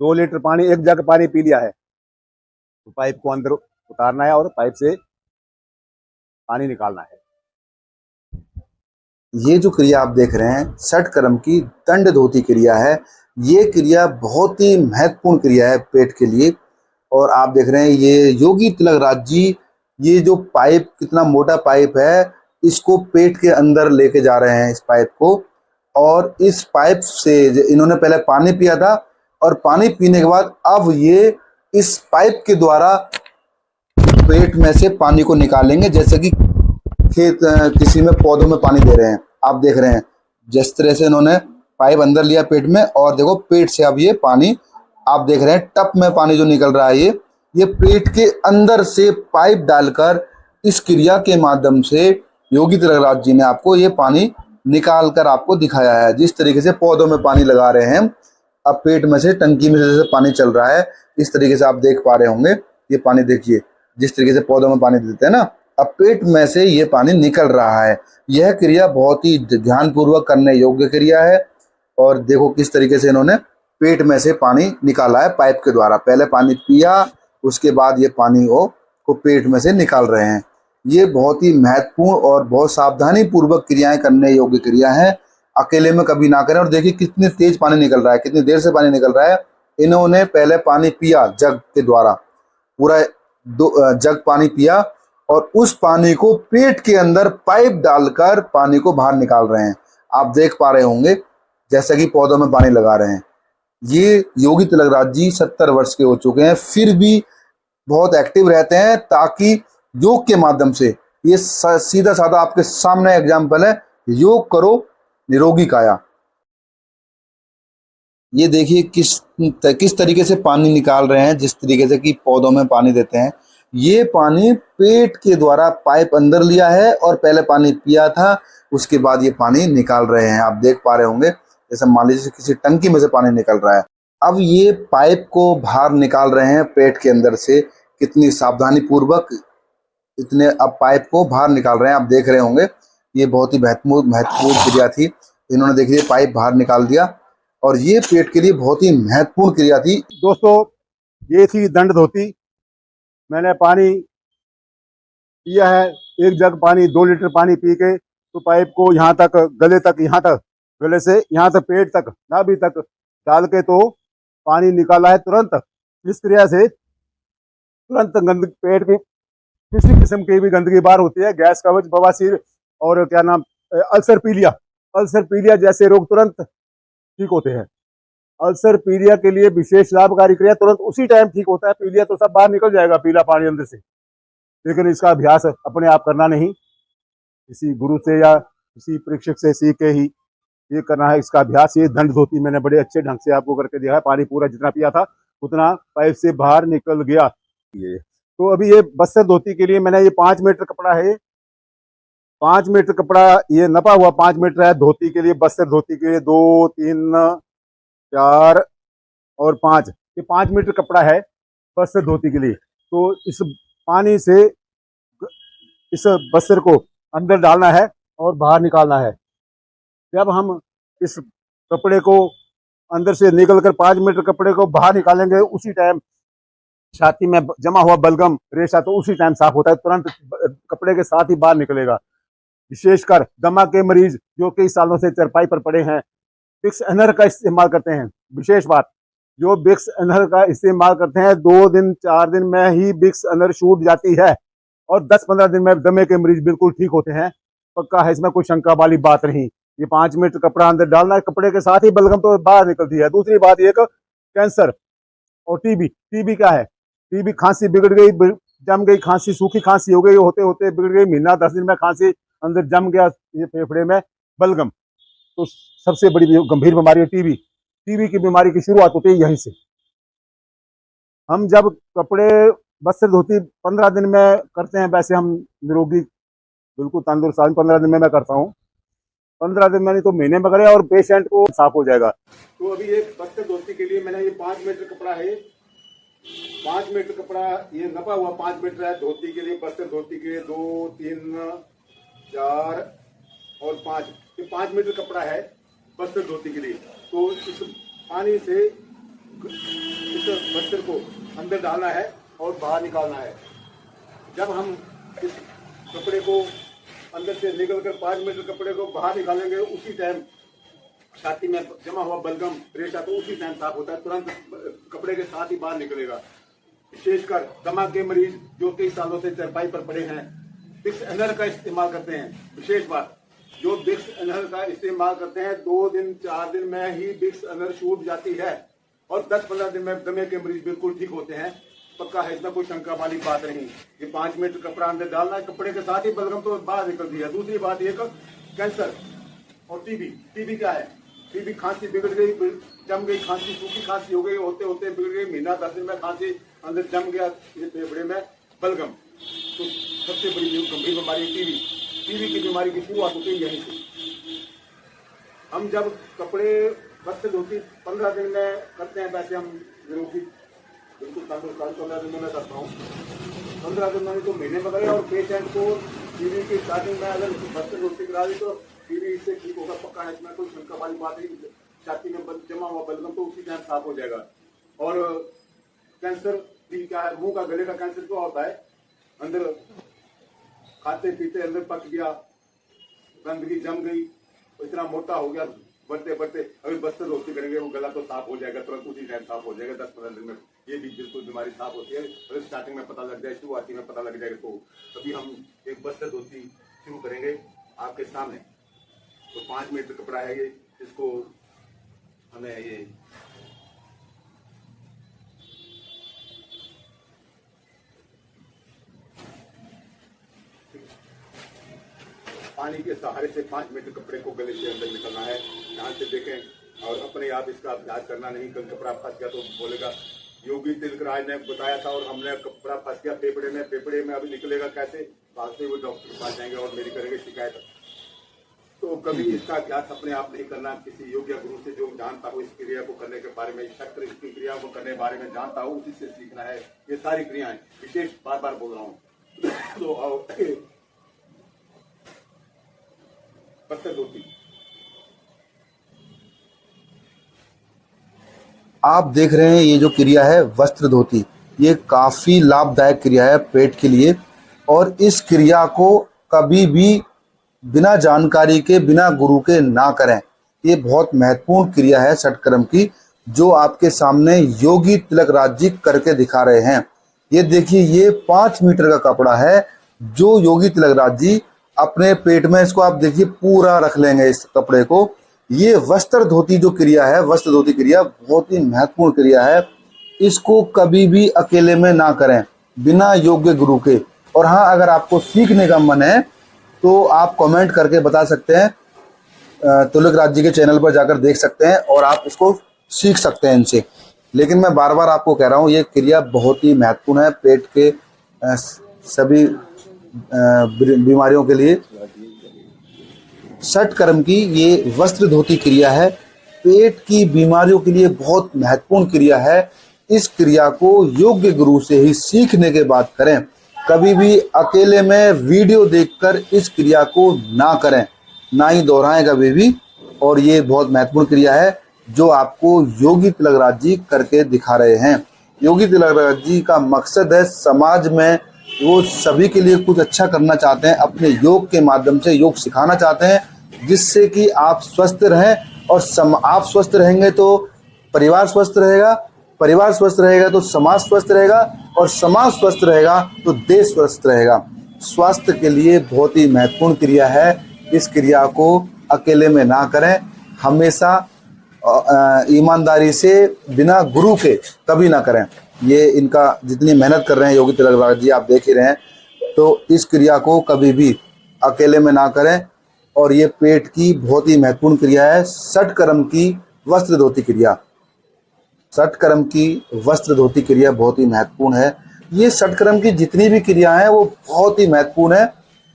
2 लीटर पानी, एक जग पानी पी लिया है। तो पाइप को अंदर उतारना है और पाइप से पानी निकालना है। ये जो क्रिया आप देख रहे हैं षट कर्म की दंड धोती क्रिया है। ये क्रिया बहुत ही महत्वपूर्ण क्रिया है पेट के लिए। और आप देख रहे हैं ये योगी तिलक राज जी, ये जो पाइप, कितना मोटा पाइप है, इसको पेट के अंदर लेके जा रहे हैं इस पाइप को। और इस पाइप से इन्होंने पहले पानी पिया था और पानी पीने के बाद अब ये इस पाइप के द्वारा पेट में से पानी को निकालेंगे, जैसे कि खेत किसी में पौधों में पानी दे रहे हैं। आप देख रहे हैं जिस तरह से इन्होंने पाइप अंदर लिया पेट में, और देखो पेट से अब ये पानी आप देख रहे हैं टप में पानी जो निकल रहा है ये पेट के अंदर से पाइप डालकर इस क्रिया के माध्यम से योगी तिलकराज जी ने आपको ये पानी निकाल कर आपको दिखाया है। जिस तरीके से पौधों में पानी लगा रहे हैं, अब पेट में से टंकी में जैसे पानी चल रहा है, इस तरीके से आप देख पा रहे होंगे। ये पानी देखिए जिस तरीके से पौधों में पानी देते हैं ना, अब पेट में से ये पानी निकल रहा है। यह क्रिया बहुत ही ध्यानपूर्वक करने योग्य क्रिया है। और देखो किस तरीके से इन्होंने पेट में से पानी निकाला है पाइप के द्वारा। पहले पानी पिया, उसके बाद ये पानी को पेट में से निकाल रहे हैं। ये बहुत ही महत्वपूर्ण और बहुत सावधानी पूर्वक क्रियाएं करने योग्य क्रिया है। अकेले में कभी ना करें। और देखिए कितनी तेज पानी निकल रहा है, कितनी देर से पानी निकल रहा है। इन्होंने पहले पानी पिया जग के द्वारा, पूरा जग पानी पिया, और उस पानी को पेट के अंदर पाइप डालकर पानी को बाहर निकाल रहे हैं। आप देख पा रहे होंगे जैसे कि पौधों में पानी लगा रहे हैं। ये योगी तिलकराज जी 70 वर्ष के हो चुके हैं, फिर भी बहुत एक्टिव रहते हैं, ताकि योग के माध्यम से, ये सीधा साधा आपके सामने एग्जाम्पल है, योग करो निरोगी काया। ये देखिए किस तरीके से पानी निकाल रहे हैं, जिस तरीके से कि पौधों में पानी देते हैं। ये पानी पेट के द्वारा पाइप अंदर लिया है और पहले पानी पिया था, उसके बाद ये पानी निकाल रहे हैं। आप देख पा रहे होंगे जैसे मान लीजिए किसी टंकी में से पानी निकल रहा है। अब ये पाइप को बाहर निकाल रहे हैं पेट के अंदर से, कितनी सावधानी पूर्वक इतने अब पाइप को बाहर निकाल रहे हैं। आप देख रहे होंगे ये बहुत ही महत्वपूर्ण क्रिया थी। इन्होंने देखिए पाइप बाहर निकाल दिया, और ये पेट के लिए बहुत ही महत्वपूर्ण क्रिया थी। दोस्तों ये थी दंड धोती। मैंने पानी पिया है, एक जग पानी 2 लीटर पानी पी के तो पाइप को यहाँ तक गले तक, यहाँ तक गले से यहाँ तक पेट तक, नाभि तक डाल के तो पानी निकाला है तुरंत। इस क्रिया से तुरंत पेट की किसी किस्म की भी गंदगी बाहर होती है, गैस कब्ज, बवासीर और क्या नाम अल्सर पीलिया जैसे रोग तुरंत ठीक होते हैं। अल्सर पीलिया के लिए विशेष लाभकारी क्रिया, तुरंत उसी टाइम ठीक होता है। पीलिया तो सब बाहर निकल जाएगा, पीला पानी अंदर से, लेकिन इसका अभ्यास अपने आप करना नहीं, किसी गुरु से या किसी परीक्षक से सीख के ही ये करना है इसका अभ्यास। ये दंड धोती मैंने बड़े अच्छे ढंग से आपको करके दिया है। पानी पूरा जितना पिया था उतना पाइप से बाहर निकल गया। ये तो अभी ये बस्तर धोती के लिए मैंने ये 5 मीटर कपड़ा है, 5 मीटर कपड़ा ये नपा हुआ 5 मीटर है धोती के लिए। बस्तर धोती के लिए 2, 3, 4 और 5, ये 5 मीटर कपड़ा है बस्तर धोती के लिए। तो इस पानी से इस बस्तर को अंदर डालना है और बाहर निकालना है। जब हम इस कपड़े को अंदर से निकलकर 5 मीटर कपड़े को बाहर निकालेंगे, उसी टाइम छाती में जमा हुआ बलगम रेशा तो उसी टाइम साफ होता है, तुरंत कपड़े के साथ ही बाहर निकलेगा। विशेषकर दमा के मरीज जो कई सालों से चरपाई पर पड़े हैं, विक्स एनर का इस्तेमाल करते हैं। विशेष बात, जो विक्स एनर का इस्तेमाल करते हैं 2 दिन 4 दिन में ही विक्स एनर छूट जाती है, और 10-15 दिन में दमे के मरीज बिल्कुल ठीक होते हैं। पक्का है, इसमें कोई शंका वाली बात नहीं। ये 5 मीटर कपड़ा अंदर डालना है, कपड़े के साथ ही बलगम तो बाहर निकलती है। दूसरी बात, एक कैंसर और टीबी क्या है, टीबी खांसी बिगड़ गई, जम गई खांसी, सूखी खांसी हो गई, होते होते बिगड़ गई, महीना 10 दिन में खांसी अंदर जम गया ये फेफड़े में बलगम, तो सबसे बड़ी गंभीर बीमारी है टीबी की बीमारी की शुरुआत होती है यहीं से। हम जब कपड़े बस्तर धोती 15 दिन में करते हैं, वैसे हम निरोगी बिल्कुल तंदुरुस्त आदमी 15 दिन में मैं करता हूँ। 15 दिन में नहीं तो महीने में करे और पेशेंट को साफ हो जाएगा। तो अभी एक बस्तर धोती के लिए मैंने ये 5 मीटर कपड़ा है, 5 मीटर कपड़ा ये नपा हुआ 5 मीटर है धोती के लिए, बस्तर धोती के लिए 2, 3, 4 और 5, ये 5 मीटर कपड़ा है बस्तर धोती के लिए। तो इस पानी से इस बस्तर को अंदर डालना है और बाहर निकालना है। जब हम इस कपड़े को अंदर से निकलकर 5 मीटर कपड़े को बाहर निकालेंगे, उसी टाइम छाती में जमा हुआ बलगम रेशा तो उसी टाइम साफ होता है, तुरंत कपड़े के साथ ही बाहर निकलेगा। विशेषकर दमा के मरीज जो कई सालों से चरपाई पर पड़े हैं, बिक्स इनहेलर का इस्तेमाल करते हैं। विशेष बात, जो बिक्स इनहेलर का इस्तेमाल करते हैं 2 दिन 4 दिन में ही बिक्स इनहेलर छूट जाती है और 10-15 दिन में दमे के मरीज बिल्कुल ठीक होते हैं। पक्का है, इसमें कोई शंका वाली बात नहीं। ये 5 मीटर कपड़ा अंदर डालना है, कपड़े के साथ ही बलगम तो बाहर निकल दिया। दूसरी बात ये कैंसर और टीबी क्या है? टीबी खांसी बिगड़ गई, जम गई खांसी, सूखी खांसी हो गई, होते होते बिगड़ गई, महीना 10 दिन में खांसी अंदर जम गया ये फेफड़े में बलगम, तो सबसे बड़ी गंभीर बीमारी टीबी की बीमारी की शुरुआत होती है यहीं से। हम जब कपड़े वस्त्र धोती 15 दिन में करते हैं, वैसे हम निरोगी बिल्कुल तंदुरुस्त 15 दिन में करता हूँ। 15 दिन में तो महीने में करे। और पेशेंट को टीबी की स्टार्टिंग में अगर वस्त्र धोती करा दी तो टीबी इससे ठीक होगा, पक्का है, इसमें कोई शंका वाली बात नहीं। छाती में जमा हुआ बलगम तो उसी टाइम साफ हो जाएगा। और कैंसर भी क्या है, मुंह का गले का कैंसर क्या होता है, अंदर खाते पीते अंदर पक गया, गंदगी जम गई, इतना मोटा हो गया, बढ़ते बढ़ते अगर बस्तर धोती करेंगे वो गला तो साफ हो जाएगा, तुरंत उसी टाइम साफ हो जाएगा, 10-15 दिन में ये भी बिल्कुल बीमारी साफ होती है। अगर स्टार्टिंग में पता लग जाए, शुरुआती में पता लग जाएगा तो अभी हम एक बस्तर धोती शुरू करेंगे आपके सामने। तो 5 मीटर कपड़ा है ये, इसको हमें ये पानी के सहारे से 5 मीटर कपड़े को गले से अंदर निकलना है। ध्यान से देखें और अपने आप इसका अभ्यास करना नहीं। कल कपड़ा फंस गया तो बोलेगा योगी तिलकराज ने बताया था और हमने कपड़ा फंस गया पेपड़े में अभी निकलेगा कैसे, बाद में वो डॉक्टर के पास जाएंगे और मेरी करेंगे शिकायत। तो कभी इसका अभ्यास अपने आप नहीं करना, किसी योग्य गुरु से जो जानता हो इस क्रिया को करने के बारे में, शस्त्र इसकी क्रिया को करने के बारे में जानता हो उसी से सीखना है। ये सारी क्रियाएं विशेष बार बार बोल रहा हूँ। तो वस्त्र धोती आप देख रहे हैं, ये जो क्रिया है वस्त्र धोती, ये काफी लाभदायक क्रिया है पेट के लिए। और इस क्रिया को कभी भी बिना जानकारी के, बिना गुरु के ना करें। ये बहुत महत्वपूर्ण क्रिया है षटकर्म की, जो आपके सामने योगी तिलकराज जी करके दिखा रहे हैं। ये देखिए, ये 5 मीटर का कपड़ा है जो योगी तिलकराज जी अपने पेट में, इसको आप देखिए पूरा रख लेंगे इस कपड़े को। ये वस्त्र धोती जो क्रिया है, वस्त्र धोती क्रिया बहुत ही महत्वपूर्ण क्रिया है। इसको कभी भी अकेले में ना करें बिना योग्य गुरु के। और हाँ, अगर आपको सीखने का मन है तो आप कमेंट करके बता सकते हैं, तिलकराज जी के चैनल पर जाकर देख सकते हैं और आप इसको सीख सकते हैं इनसे। लेकिन मैं बार बार आपको कह रहा हूँ, ये क्रिया बहुत ही महत्वपूर्ण है पेट के सभी बीमारियों के लिए। षटकर्म की ये वस्त्र धोती क्रिया है, पेट की बीमारियों के लिए बहुत महत्वपूर्ण क्रिया है। इस क्रिया को योग्य गुरु से ही सीखने के बाद करें। कभी भी अकेले में वीडियो देखकर इस क्रिया को ना करें, ना ही दोहराएं कभी भी। और ये बहुत महत्वपूर्ण क्रिया है जो आपको योगी तिलकराज जी करके दिखा रहे हैं। योगी तिलकराज जी का मकसद है समाज में वो सभी के लिए कुछ अच्छा करना चाहते हैं, अपने योग के माध्यम से योग सिखाना चाहते हैं, जिससे कि आप स्वस्थ रहें। और आप स्वस्थ रहेंगे तो परिवार स्वस्थ रहेगा, परिवार स्वस्थ रहेगा तो समाज स्वस्थ रहेगा, और समाज स्वस्थ रहेगा तो देश स्वस्थ रहेगा। स्वास्थ्य के लिए बहुत ही महत्वपूर्ण क्रिया है। इस क्रिया को अकेले में ना करें, हमेशा ईमानदारी से बिना गुरु के कभी ना करें। ये इनका जितनी मेहनत कर रहे हैं योगी तिलकराज जी, आप देख ही रहे हैं। तो इस क्रिया को कभी भी अकेले में ना करें। और ये पेट की बहुत ही महत्वपूर्ण क्रिया है, षटकर्म की वस्त्र धोती क्रिया। षटकर्म की वस्त्र धोती क्रिया बहुत ही महत्वपूर्ण है। ये षटकर्म की जितनी भी क्रिया है वो बहुत ही महत्वपूर्ण है,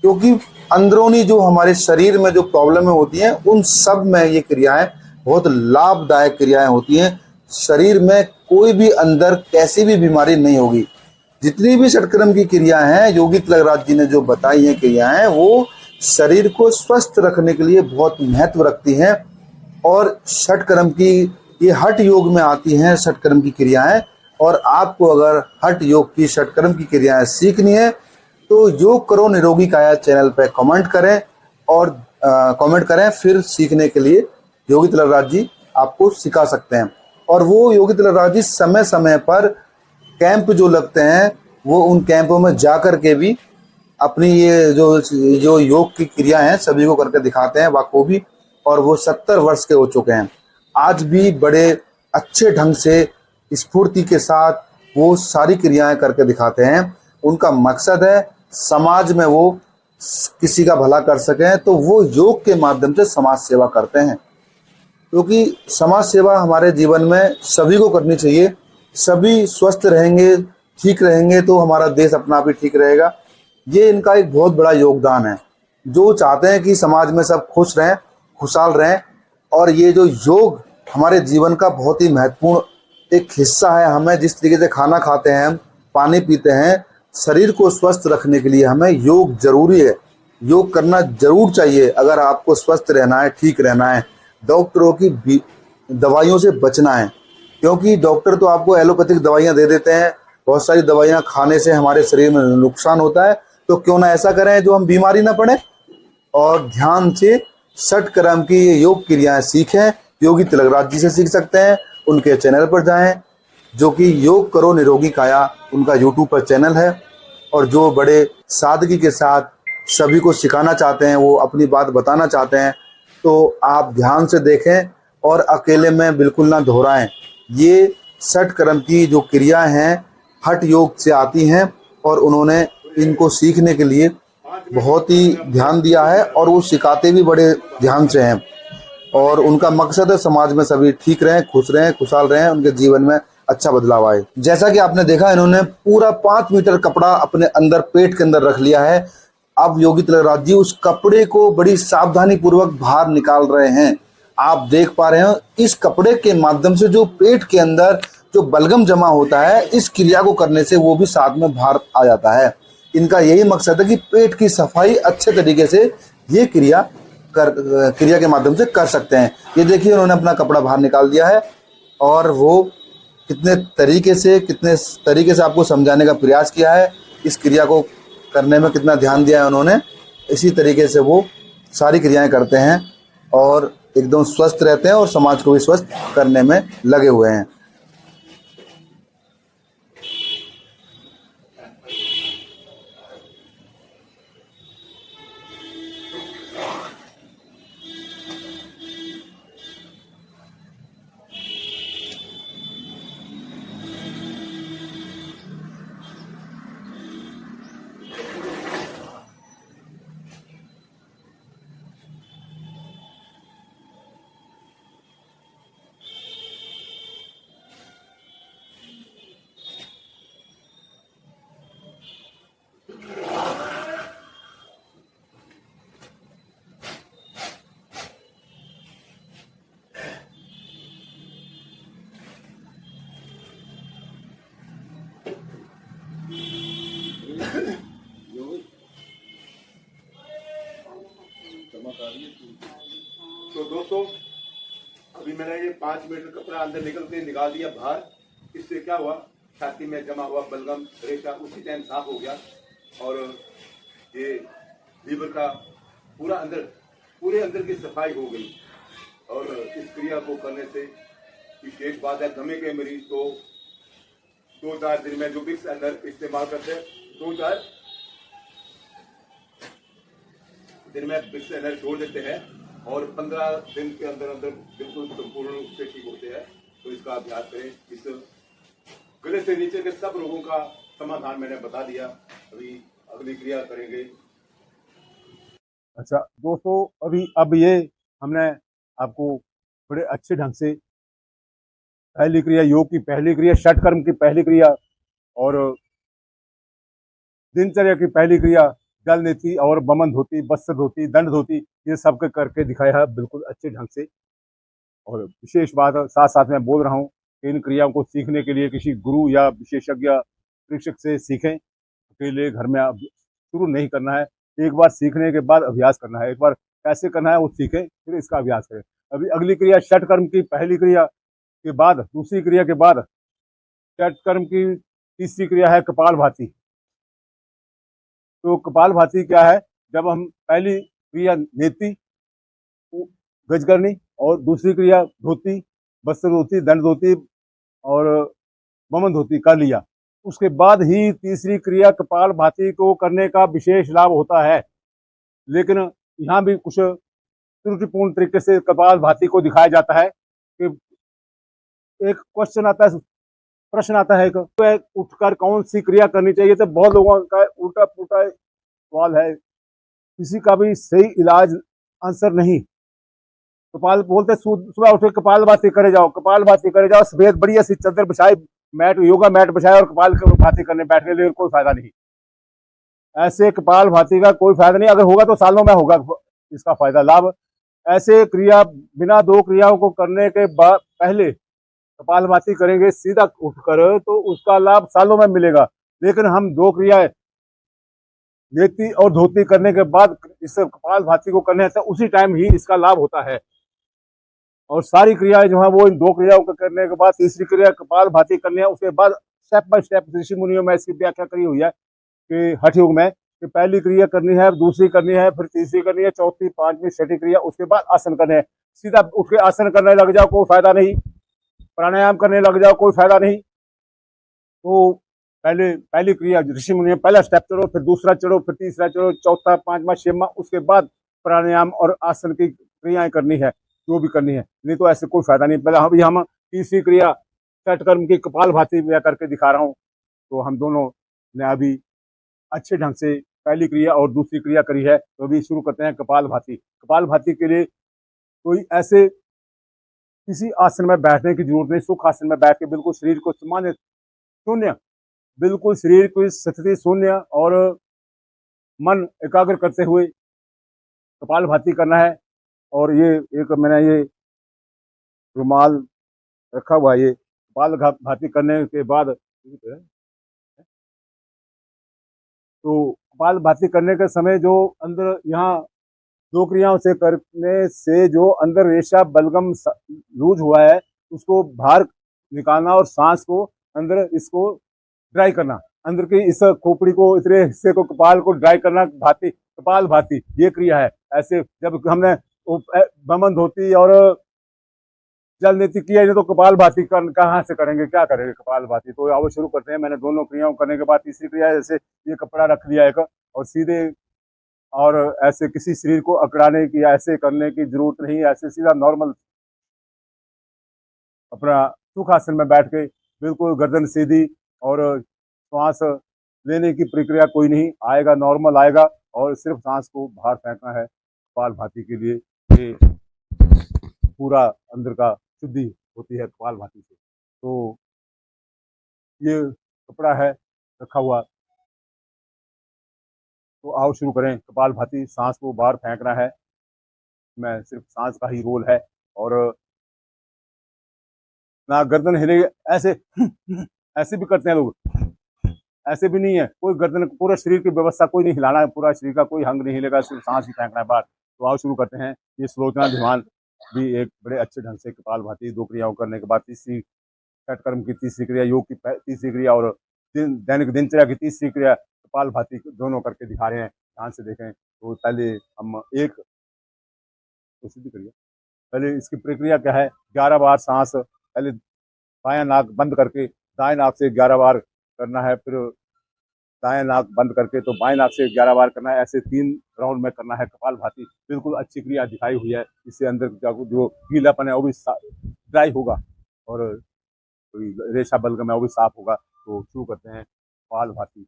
क्योंकि अंदरूनी जो हमारे शरीर में जो प्रॉब्लमें होती हैं उन सब में ये क्रियाएं बहुत लाभदायक क्रियाएं होती हैं। शरीर में कोई भी अंदर कैसी भी बीमारी नहीं होगी। जितनी भी षटकर्म की क्रिया हैं योगी तिलकराज जी ने जो बताई हैं क्रियाएं, वो शरीर को स्वस्थ रखने के लिए बहुत महत्व रखती हैं। और षटकर्म की ये हठ योग में आती हैं षटकर्म की क्रियाएं। और आपको अगर हठ योग की षटकर्म की क्रियाएं सीखनी है तो योग करो निरोगी काया चैनल पे कमेंट करें और कमेंट करें, फिर सीखने के लिए योगी तिलकराज जी आपको सिखा सकते हैं। और वो योगी तिलकराज जी समय समय पर कैंप जो लगते हैं वो उन कैंपों में जा कर के भी अपनी ये जो जो योग की क्रिया है सभी को करके दिखाते हैं बखूबी। और वो 70 वर्ष के हो चुके हैं। आज भी बड़े अच्छे ढंग से स्फूर्ति के साथ वो सारी क्रियाएं करके दिखाते हैं। उनका मकसद है समाज में वो किसी का भला कर सकें, तो वो योग के माध्यम से समाज सेवा करते हैं। क्योंकि समाज सेवा हमारे जीवन में सभी को करनी चाहिए। सभी स्वस्थ रहेंगे, ठीक रहेंगे तो हमारा देश अपना आप ही ठीक रहेगा। ये इनका एक बहुत बड़ा योगदान है। जो चाहते हैं कि समाज में सब खुश रहें, खुशहाल रहें। और ये जो योग हमारे जीवन का बहुत ही महत्वपूर्ण एक हिस्सा है। हमें जिस तरीके से खाना खाते हैं, पानी पीते हैं, शरीर को स्वस्थ रखने के लिए हमें योग जरूरी है। योग करना जरूर चाहिए अगर आपको स्वस्थ रहना है, ठीक रहना है। डॉक्टरों की दवाइयों से बचना है, क्योंकि डॉक्टर तो आपको एलोपैथिक दवाइयाँ दे देते हैं। बहुत सारी दवाइयाँ खाने से हमारे शरीर में नुकसान होता है। तो क्यों ना ऐसा करें जो हम बीमारी ना पड़े और ध्यान से षट कर्म की ये योग क्रियाएं सीखें। योगी तिलकराज जी से सीख सकते हैं, उनके चैनल पर जाएं, जो कि योग करो निरोगी काया उनका यूट्यूब पर चैनल है। और जो बड़े सादगी के साथ सभी को सिखाना चाहते हैं, वो अपनी बात बताना चाहते हैं, तो आप ध्यान से देखें और अकेले में बिल्कुल ना दोहराएं। ये षट कर्म की जो क्रिया हैं हठ योग से आती हैं, और उन्होंने इनको सीखने के लिए बहुत ही ध्यान दिया है और वो सिखाते भी बड़े ध्यान से हैं। और उनका मकसद है समाज में सभी ठीक रहें, खुश रहें, खुशहाल रहें, उनके जीवन में अच्छा बदलाव आए। जैसा कि आपने देखा, इन्होंने पूरा 5 मीटर कपड़ा अपने अंदर पेट के अंदर रख लिया है। अब योगी तिलकराज जी उस कपड़े को बड़ी सावधानी पूर्वक बाहर निकाल रहे हैं। आप देख पा रहे हो इस कपड़े के माध्यम से जो पेट के अंदर जो बलगम जमा होता है, इस क्रिया को करने से वो भी साथ में बाहर आ जाता है। इनका यही मकसद है कि पेट की सफाई अच्छे तरीके से ये क्रिया के माध्यम से कर सकते हैं। ये देखिए उन्होंने अपना कपड़ा बाहर निकाल दिया है, और वो कितने तरीके से आपको समझाने का प्रयास किया है। इस क्रिया को करने में कितना ध्यान दिया है उन्होंने। इसी तरीके से वो सारी क्रियाएं करते हैं और एकदम स्वस्थ रहते हैं और समाज को भी स्वस्थ करने में लगे हुए हैं। तो दोस्तों, अभी मैंने ये 5 मीटर कपड़ा अंदर निकाल दिया बाहर। इससे क्या हुआ, छाती में जमा हुआ बलगम रेशा उसी टाइम साफ हो गया। और ये लीवर का पूरे अंदर की सफाई हो गई। और इस क्रिया को करने से विशेष बात है, दमे के मरीज तो 2-4 दिन में जो विक्स अंदर इस्तेमाल करते हैं, 2-4 दिन में विक्स अंदर छोड़ देते हैं और 15 दिन के अंदर अंदर बिल्कुल संपूर्ण रूप से ठीक होते हैं। तो इसका अभ्यास करें। इस गले से नीचे के सब रोगों का समाधान मैंने बता दिया। अभी अगली क्रिया करेंगे। अच्छा दोस्तों, अब ये हमने आपको बड़े अच्छे ढंग से पहली क्रिया, योग की पहली क्रिया, षट कर्म की पहली क्रिया और दिनचर्या की पहली क्रिया, जल नीति और बमन धोती, वस्त्र धोती, दंड धोती, ये सब करके दिखाया है बिल्कुल अच्छे ढंग से। और विशेष बात साथ साथ में बोल रहा हूँ कि इन क्रियाओं को सीखने के लिए किसी गुरु या विशेषज्ञ शिक्षक से सीखें। अकेले घर में शुरू नहीं करना है। एक बार सीखने के बाद अभ्यास करना है। एक बार कैसे करना है वो सीखें, फिर इसका अभ्यास करें। अभी अगली क्रिया षट कर्म की पहली क्रिया के बाद, दूसरी क्रिया के बाद षट कर्म की तीसरी क्रिया है कपालभाति। तो कपालभाति क्या है, जब हम पहली क्रिया नेति गजकरनी और दूसरी क्रिया धोती, वस्त्र धोती, दंड धोती और बमन धोती कर लिया, उसके बाद ही तीसरी क्रिया कपालभाति को करने का विशेष लाभ होता है। लेकिन यहाँ भी कुछ त्रुटिपूर्ण तरीके से कपालभाति को दिखाया जाता है कि एक क्वेश्चन आता है, प्रश्न आता है कि उठकर कौन सी क्रिया करनी चाहिए। तो बहुत लोगों का उल्टा पुल्टा सवाल है, किसी का भी सही इलाज आंसर नहीं। कपाल बोलते सुबह उठे कपालभाति करे जाओ, कपालभाति करे जाओ, सफेद बढ़िया सी चादर बिछाए, मैट योगा मैट बिछाए और कपाल भाती करने बैठने, लेकिन कोई फायदा नहीं। ऐसे कपाल भाती का कोई फायदा नहीं, अगर होगा तो सालों में होगा इसका फायदा लाभ। ऐसे क्रिया बिना दो क्रियाओं को करने के बाद पहले कपाल भाती करेंगे सीधा उठकर तो उसका लाभ सालों में मिलेगा। लेकिन हम दो क्रियाएं नेति और धोती करने के बाद इस कपाल भाती को करने से उसी टाइम ही इसका लाभ होता है। और सारी क्रियाएं जो है वो इन दो क्रियाओं को करने के बाद तीसरी क्रिया कपाल भाती करनी है। उसके बाद स्टेप बाय स्टेप ऋषि मुनियों में इसकी व्याख्या करी हुई है कि हठ युग में कि पहली क्रिया करनी है, दूसरी करनी है, फिर तीसरी करनी है, चौथी पांचवी छठी क्रिया, उसके बाद आसन करने हैं। सीधा उठ के आसन करने लग जाओ कोई फायदा नहीं, प्राणायाम करने लग जाओ कोई फायदा नहीं। तो पहली क्रिया ऋषि मुनि पहला स्टेप चढ़ो, फिर दूसरा चढ़ो, फिर तीसरा चढ़ो, चौथा पांचवा छठवां, उसके बाद प्राणायाम और आसन की क्रियाएं करनी है जो भी करनी है, नहीं तो ऐसे कोई फायदा नहीं। पहले अभी हम तीसरी क्रिया सेट कर्म की कपाल भाती मैं करके दिखा रहा हूँ। तो हम दोनों ने अभी अच्छे ढंग से पहली क्रिया और दूसरी क्रिया करी है। तो अभी शुरू करते हैं कपाल भाती। कपाल भाती के लिए कोई ऐसे किसी आसन में बैठने की जरूरत नहीं। सुख आसन में बैठ के बिल्कुल शरीर को सामान्य शून्य, बिल्कुल शरीर की स्थिति शून्य और मन एकाग्र करते हुए कपाल भाती करना है। और ये एक मैंने ये रुमाल रखा हुआ है, ये कपाल भाती करने के बाद तो कपाल भाती करने के समय जो अंदर यहाँ दो क्रियाओं से करने से जो अंदर रेशा बलगम लूज हुआ है उसको बाहर निकालना और सांस को अंदर इसको ड्राई करना, अंदर की इस खोपड़ी को इतने हिस्से को कपाल को ड्राई करना भाती कपाल भाती ये क्रिया है। ऐसे जब हमने बमन धोती और जल नीति किया है तो कपाल भाती कहाँ से करेंगे, क्या करेंगे कपाल भाती। तो आओ शुरू करते हैं। मैंने दोनों क्रियाओं करने के बाद तीसरी क्रिया जैसे ये कपड़ा रख लिया एक और सीधे, और ऐसे किसी शरीर को अकड़ाने की या ऐसे करने की जरूरत नहीं, ऐसे सीधा नॉर्मल अपना सुखासन में बैठ के बिल्कुल गर्दन सीधी और श्वास लेने की प्रक्रिया कोई नहीं आएगा, नॉर्मल आएगा और सिर्फ सांस को बाहर फेंकना है। कपाल भाती के लिए ये पूरा अंदर का शुद्धि होती है कपाल भाती से। तो ये कपड़ा है रखा हुआ, तो आओ शुरू करें कपाल भाती। सांस को बाहर फेंकना है, मैं सिर्फ सांस का ही रोल है और ना गर्दन हिले। ऐसे ऐसे भी करते हैं लोग, ऐसे भी नहीं है, कोई गर्दन पूरे शरीर की व्यवस्था कोई नहीं हिलाना है, पूरा शरीर का कोई अंग नहीं हिलेगा, सिर्फ सांस ही फेंकना है बाहर। तो आओ शुरू करते हैं। ये श्लोचना ध्यान भी एक बड़े अच्छे ढंग से कपाल भाती दो क्रियाओं करने के बाद तीसरी कट कर्म की तीसरी क्रिया, योग की तीसरी क्रिया और दैनिक दिनचर्या की तीसरी क्रिया कपाल भाती दोनों करके दिखा रहे हैं। ध्यान से देखें। तो पहले हम एक तो सीधी करिए। पहले इसकी प्रक्रिया क्या है, 11 बार सांस पहले बायां नाक बंद करके दाएं नाक से 11 बार करना है, फिर दाएं नाक बंद करके तो बाएं नाक से 11 बार करना है। ऐसे 3 राउंड में करना है कपाल भाती। बिल्कुल अच्छी क्रिया दिखाई हुई है, इससे अंदर जो गीलापन है वो भी ड्राई होगा और रेशा बलगम है वो भी साफ होगा। तो शुरू करते हैं कपाल भाती।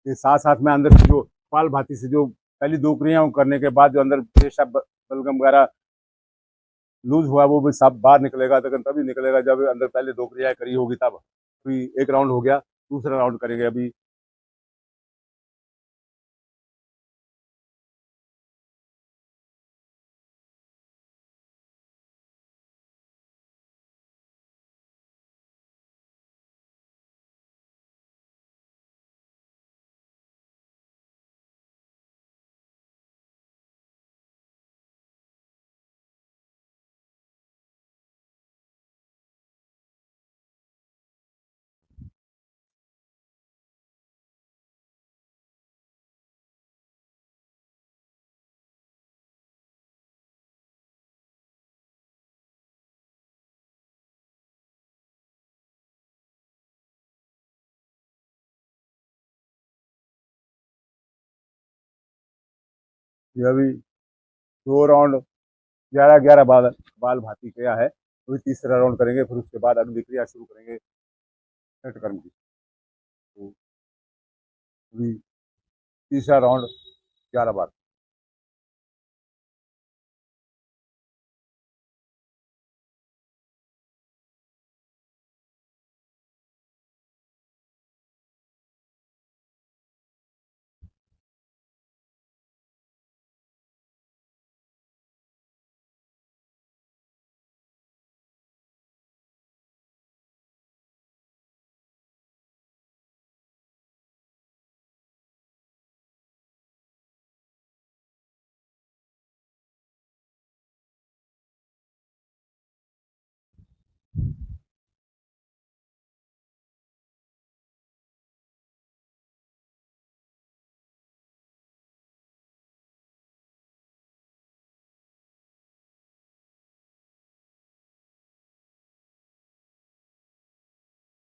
ये साथ साथ में अंदर से जो कपाल भाती से जो पहली दो क्रियाओं करने के बाद जो अंदर पेशाब बलगम वगैरह लूज हुआ वो भी सब बाहर निकलेगा, लेकिन तभी निकलेगा जब अंदर पहले दो क्रियाएं करी होगी तब। अभी एक राउंड हो गया, दूसरा राउंड करेंगे अभी। ये अभी दो राउंड 11-11 बाल बाल भाती क्रिया है। अभी तीसरा राउंड करेंगे, फिर उसके बाद अगली क्रिया शुरू करेंगे छठ कर्म की। तो अभी तीसरा राउंड 11 बार।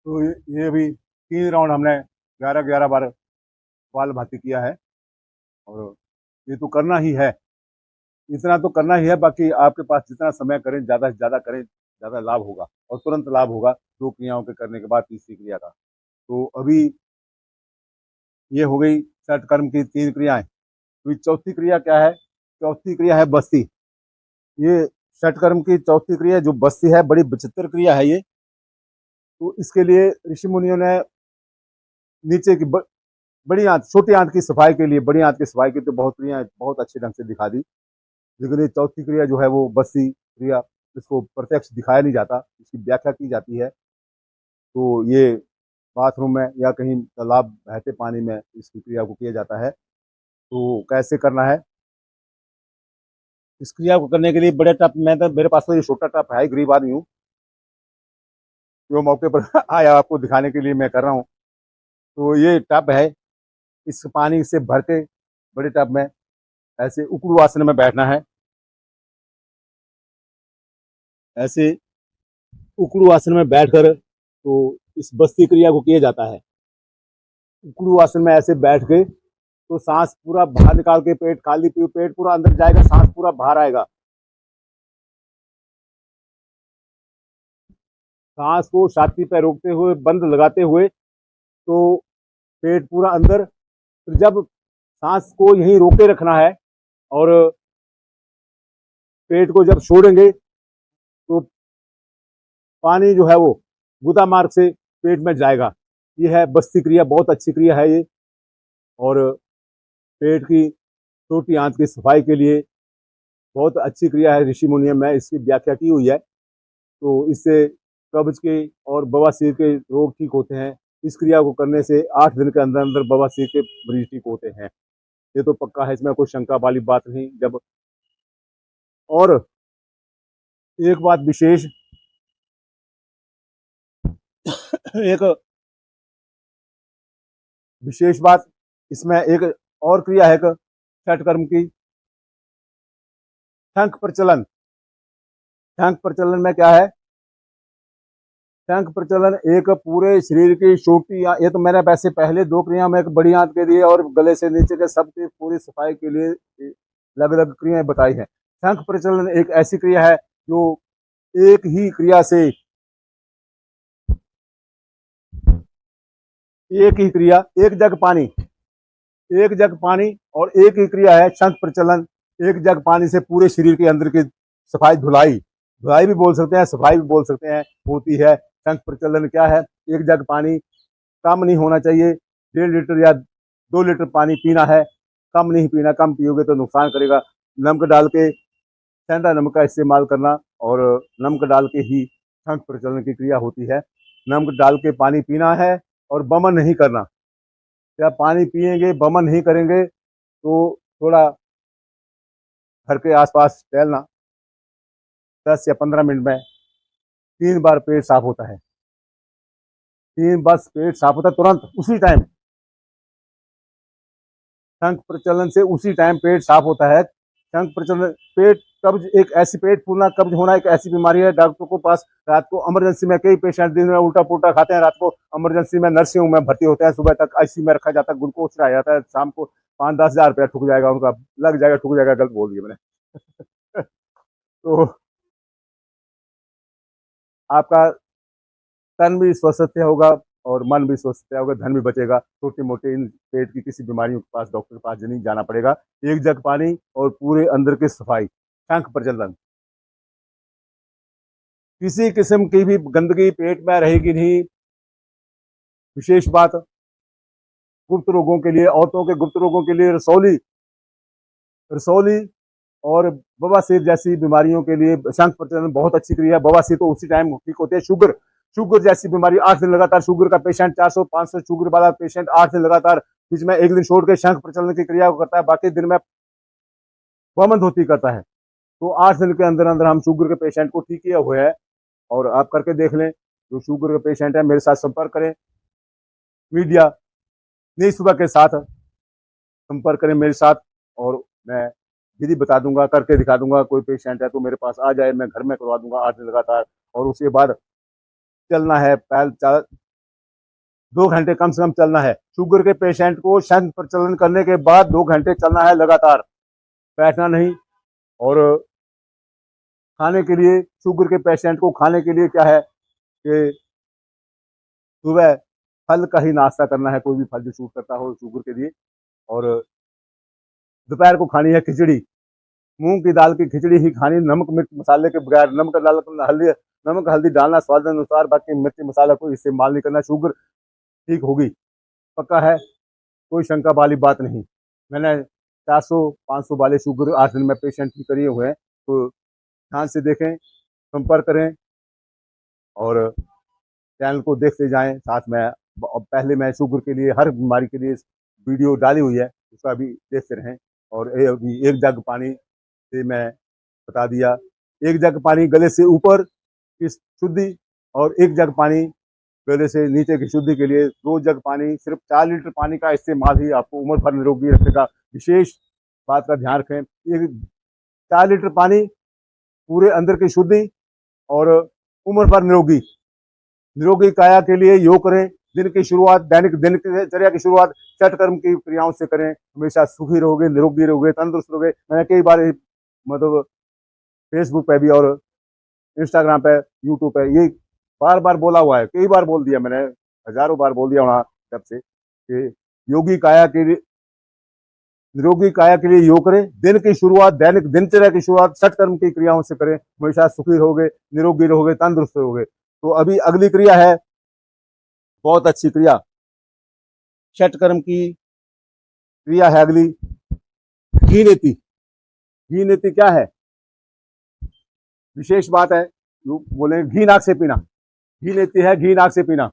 तो ये भी 3 राउंड हमने 11-11 बार बाल भाती किया है, और ये तो करना ही है, इतना तो करना ही है। बाकी आपके पास जितना समय करें, ज़्यादा से ज़्यादा करें, ज़्यादा लाभ होगा और तुरंत लाभ होगा दो क्रियाओं के करने के बाद तीसरी क्रिया का। तो अभी ये हो गई छठ कर्म की 3 क्रियाएं। अभी चौथी क्रिया क्या है? चौथी क्रिया है बस्ती। ये छठ कर्म की चौथी क्रिया जो बस्ती है, बड़ी विचित्र क्रिया है ये। तो इसके लिए ऋषि मुनियों ने नीचे की बड़ी आंत, छोटी आंत की सफाई के लिए, बड़ी आंत की सफाई की तो बहुत क्रियाएं बहुत अच्छे ढंग से दिखा दी, लेकिन ये चौथी क्रिया जो है वो बस्ती क्रिया, इसको प्रत्यक्ष दिखाया नहीं जाता, इसकी व्याख्या की जाती है। तो ये बाथरूम में या कहीं तालाब बहते पानी में इसकी क्रिया को किया जाता है। तो कैसे करना है इस क्रिया को करने के लिए? बड़े टप में तो मेरे पास तो ये छोटा टप है, गरीब आदमी हूँ, जो मौके पर आया आपको दिखाने के लिए मैं कर रहा हूँ। तो ये टप है, इस पानी से भर के बड़े टब में ऐसे उकड़ू आसन में बैठना है। ऐसे उकड़ू आसन में बैठकर तो इस बस्ती क्रिया को किया जाता है। उकड़ू आसन में ऐसे बैठ के तो सांस पूरा बाहर निकाल के, पेट खाली, पेट पूरा अंदर जाएगा, सांस पूरा बाहर आएगा। सांस को छाती पे रोकते हुए, बंद लगाते हुए, तो पेट पूरा अंदर। फिर जब सांस को यहीं रोके रखना है और पेट को जब छोड़ेंगे तो पानी जो है वो गुदा मार्ग से पेट में जाएगा। ये है बस्ती क्रिया, बहुत अच्छी क्रिया है ये, और पेट की छोटी आंत की सफाई के लिए बहुत अच्छी क्रिया है। ऋषि मुनियों में इसकी व्याख्या की हुई है। तो इससे कब्ज के और बवासीर के रोग ठीक होते हैं। इस क्रिया को करने से 8 दिन के अंदर अंदर बवासीर के मरीज ठीक होते हैं। ये तो पक्का है, इसमें कोई शंका वाली बात नहीं। जब और एक बात विशेष, एक विशेष बात इसमें एक और क्रिया है छठ कर्म की, शंख प्रचलन। शंख प्रचलन में क्या है? शंख प्रचलन एक पूरे शरीर की छोटी, ये तो मैंने वैसे पहले दो क्रिया में एक बड़ी आंत के लिए और गले से नीचे के सबकी पूरी सफाई के लिए अलग अलग क्रियाएं बताई हैं। शंख प्रचलन एक ऐसी क्रिया है जो एक ही क्रिया से, एक ही क्रिया, एक जग पानी, एक जग पानी और एक ही क्रिया है शंख प्रचलन। एक जग पानी से पूरे शरीर के अंदर की सफाई, धुलाई, धुलाई भी बोल सकते हैं, सफाई भी बोल सकते हैं, होती है। शंख प्रचलन क्या है? एक जग पानी, कम नहीं होना चाहिए, 1.5 लीटर या 2 लीटर पानी पीना है, कम नहीं पीना, कम पियोगे तो नुकसान करेगा। नमक डाल के, सेंधा नमक का इस्तेमाल करना और नमक डाल के ही शंख प्रचलन की क्रिया होती है। नमक डाल के पानी पीना है और बमन नहीं करना। जब पानी पिएंगे, बमन नहीं करेंगे तो थोड़ा घर के आसपास टहलना, 10 या 15 मिनट में 3 बार पेट साफ होता है। 3 बार पेट साफ होता है तुरंत, उसी टाइम। शंख प्रचलन से उसी टाइम पेट साफ होता है। शंख प्रचलन, पेट कब्ज एक ऐसी, पेट फूलना, कब्ज होना एक ऐसी बीमारी है, डॉक्टर को पास रात को इमरजेंसी में कई पेशेंट दिन में उल्टा पुल्टा खाते हैं, रात को इमरजेंसी में नर्सिंग होम में भर्ती होते हैं, सुबह तक आईसीयू में रखा जाता है, ग्लूकोज चढ़ाया जाता है, शाम को 5-10 हजार रुपया ठुक जाएगा उनका, लग जाएगा, ठुक जाएगा, गलत बोल दिया मैंने। तो आपका तन भी स्वस्थ होगा और मन भी स्वस्थ होगा, धन भी बचेगा। छोटी मोटी इन पेट की किसी बीमारियों के पास, डॉक्टर के पास नहीं जाना पड़ेगा। एक जग पानी और पूरे अंदर की सफाई, शंख प्रचलन। किसी किस्म की भी गंदगी पेट में रहेगी नहीं। विशेष बात, गुप्त रोगों के लिए, औरतों के गुप्त रोगों के लिए रसौली, रसौली और बवासीर जैसी बीमारियों के लिए शंख प्रचलन बहुत अच्छी क्रिया है। बवासीर तो उसी टाइम ठीक होते हैं। शुगर, शुगर जैसी बीमारी 8 दिन लगातार, शुगर का पेशेंट 400-500 शुगर वाला पेशेंट 8 दिन लगातार, बीच में एक दिन छोड़ के शंख प्रचलन की क्रिया करता है, बाकी दिन में वमन धोती करता है। तो 8 दिन के अंदर अंदर हम शुगर के पेशेंट को ठीक किए हुए हैं। और आप करके देख लें, जो शुगर के पेशेंट है मेरे साथ संपर्क करें, मीडिया नहीं सुबह के साथ संपर्क करें मेरे साथ, और मैं विधि बता दूंगा, करके दिखा दूंगा। कोई पेशेंट है तो मेरे पास आ जाए, मैं घर में करवा दूंगा 8 दिन लगातार। और उसके बाद चलना है, पहले 2 घंटे कम से कम चलना है। शुगर के पेशेंट को शंख प्रचलन करने के बाद 2 घंटे चलना है लगातार, बैठना नहीं। और खाने के लिए, शुगर के पेशेंट को खाने के लिए क्या है कि सुबह फल का ही नाश्ता करना है, कोई भी फल जो सूट करता हो शुगर के लिए। और दोपहर को खानी है खिचड़ी, मूंग की दाल की खिचड़ी ही खानी, नमक मिर्च मसाले के बगैर। नमक डाल, हल्दी, नमक हल्दी डालना स्वाद अनुसार, बाकी मिर्च मसाला को इस्तेमाल नहीं करना। शुगर ठीक होगी, पक्का है, कोई शंका वाली बात नहीं। मैंने 400-500 वाले शुगर 8 दिन में पेशेंट की करिए हुए हैं। तो ध्यान से देखें, संपर्क करें और चैनल को देखते जाएं साथ में। पहले मैं शुगर के लिए, हर बीमारी के लिए वीडियो डाली हुई है, उसका भी देखते रहें। और अभी एक जग पानी से मैं बता दिया, एक जग पानी गले से ऊपर की शुद्धि और एक जग पानी गले से नीचे की शुद्धि के लिए 2 जग पानी, सिर्फ 4 लीटर पानी का इस्तेमाल ही आपको उम्र भर निरोगी रखेगा। विशेष बात का ध्यान रखें, एक 4 लीटर पानी पूरे अंदर की शुद्धि और उम्र भर निरोगी, निरोगी काया के लिए योग करें। दिन की शुरुआत, दैनिक दिनचर्या की शुरुआत छठ कर्म की क्रियाओं से करें। हमेशा सुखी रहोगे, निरोगी रहोगे, तंदुरुस्त रहोगे। मैंने कई बार मतलब फेसबुक पे भी और इंस्टाग्राम पे, यूट्यूब पे ये बार बार बोला हुआ है, कई बार बोल दिया मैंने, हजारों बार बोल दिया वहां जब से कि योगी काया के लिए, निरोगी काया के लिए योग करें। दिन की शुरुआत, दैनिक दिनचर्या की शुरुआत छठ कर्म की क्रियाओं से करें। हमेशा सुखी रहोगे, निरोगी रहोगे, तंदुरुस्त रहोगे। तो अभी अगली क्रिया है, बहुत अच्छी क्रिया, छठ कर्म की क्रिया है अगली, घी नीति। घी नीति क्या है? विशेष बात है, लोग बोले घी नाक से पीना, घी नीति है घी नाक से पीना।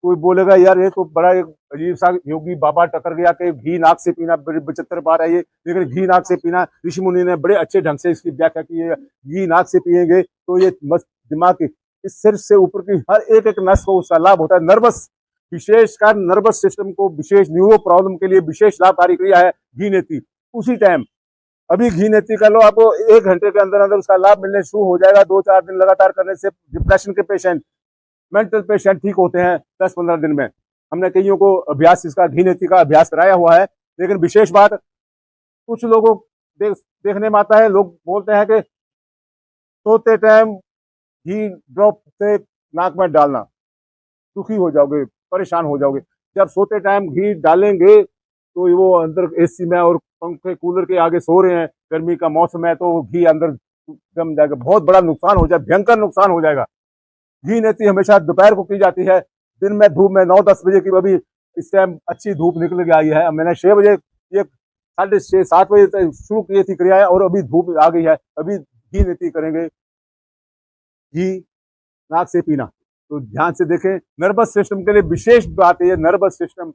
कोई बोलेगा यार ये तो बड़ा एक अजीब सा योगी बाबा टकर गया कि घी नाक से पीना, बड़ी 75 बार है ये, लेकिन घी नाक से पीना ऋषि मुनि ने बड़े अच्छे ढंग से इसकी व्याख्या की है। घी नाक से पिएंगे तो ये दिमाग की, इस सिर से ऊपर की हर एक एक नस को उसका लाभ होता है। नर्वस, विशेषकर नर्वस सिस्टम को, विशेष न्यूरो प्रॉब्लम के लिए विशेष लाभकारी क्रिया है घी नीति। उसी टाइम अभी घी नीति कर लो, आपको 1 घंटे के अंदर अंदर उसका लाभ मिलने शुरू हो जाएगा। 2-4 दिन लगातार करने से डिप्रेशन के पेशेंट, मेंटल पेशेंट ठीक होते हैं 10-15 दिन में। हमने कईयों को अभ्यास, इसका घी नीति का अभ्यास कराया हुआ है। लेकिन विशेष बात, कुछ लोगों देखने में आता है, लोग बोलते हैं कि सोते टाइम घी ड्रॉप से नाक में डालना, दुखी हो जाओगे, परेशान हो जाओगे। जब सोते टाइम घी डालेंगे तो वो अंदर एसी में और पंखे कूलर के आगे सो रहे हैं, गर्मी का मौसम है, तो घी अंदर जम जाएगा, बहुत बड़ा नुकसान हो जाए, भयंकर नुकसान हो जाएगा। घी नीति हमेशा दोपहर को की जाती है, दिन में धूप में 9-10 बजे की, अभी इस टाइम अच्छी धूप निकल के आई है। मैंने 6 बजे, ये 6:30-7 बजे तक शुरू की थी क्रिया और अभी धूप आ गई है। अभी घी नीति करेंगे, घी नाक से पीना। तो ध्यान से देखें, नर्वस सिस्टम के लिए विशेष बात है, नर्वस सिस्टम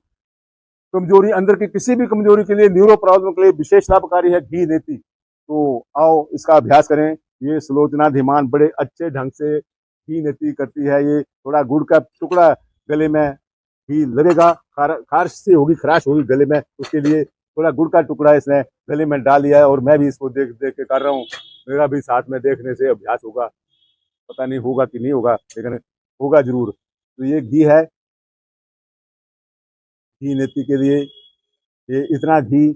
कमजोरी, अंदर की किसी भी कमजोरी के लिए, न्यूरो प्रॉब्लम के लिए विशेष लाभकारी है घी नीति। तो आओ इसका अभ्यास करें। ये सुलोचना धीमान बड़े अच्छे ढंग से घी नीति करती है। ये थोड़ा गुड़ का टुकड़ा गले में घी लगेगा, खारिश से होगी, खराश होगी गले में, उसके लिए थोड़ा गुड़ का टुकड़ा इसने गले में डाल लिया है। और मैं भी इसको देख देख के कर रहा हूँ, मेरा भी साथ में देखने से अभ्यास होगा, पता नहीं होगा कि नहीं होगा, लेकिन होगा जरूर। तो ये घी है, घी नीति के लिए ये इतना घी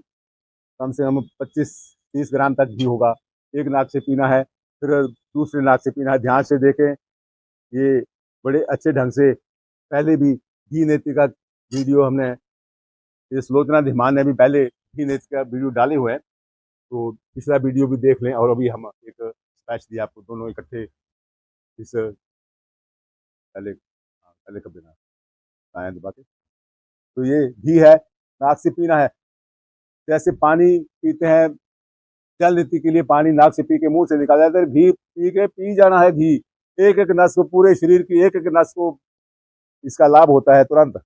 कम से कम 25-30 ग्राम तक घी होगा। एक नाक से पीना है, फिर दूसरे नाक से पीना है। ध्यान से देखें, ये बड़े अच्छे ढंग से पहले भी घी नीति का वीडियो हमने, ये सुलोचना धीमान ने भी पहले घी नीति का वीडियो डाले हुए हैं, तो पिछला वीडियो भी देख लें। और अभी हम एक स्पैच दिया आपको, दोनों इकट्ठे इस पहले, पहले कब देना आया दबा के। तो ये घी है, नाक से पीना है। जैसे पानी पीते हैं, जल नीति के लिए पानी नाक से पी के मुंह से निकाला जाता है, घी पी के पी जाना है। घी एक एक नस को, पूरे शरीर की एक एक नस को इसका लाभ होता है तुरंत।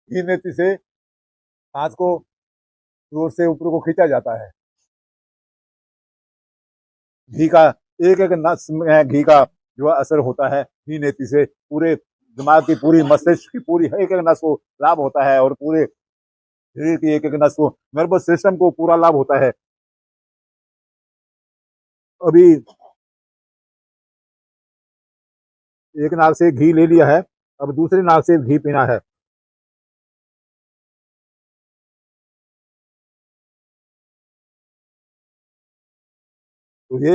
घी नीति से सांस को जोर से ऊपर को खींचा जाता है। घी का एक एक नस में घी का जो असर होता है, घी नीति से पूरे दिमाग की, पूरी मस्तिष्क की, पूरी एक एक नस को लाभ होता है, और पूरे शरीर की एक एक नस को, नर्वस सिस्टम को पूरा लाभ होता है। अभी एक नाक से घी ले लिया है, अब दूसरे नाक से घी पीना है। तो ये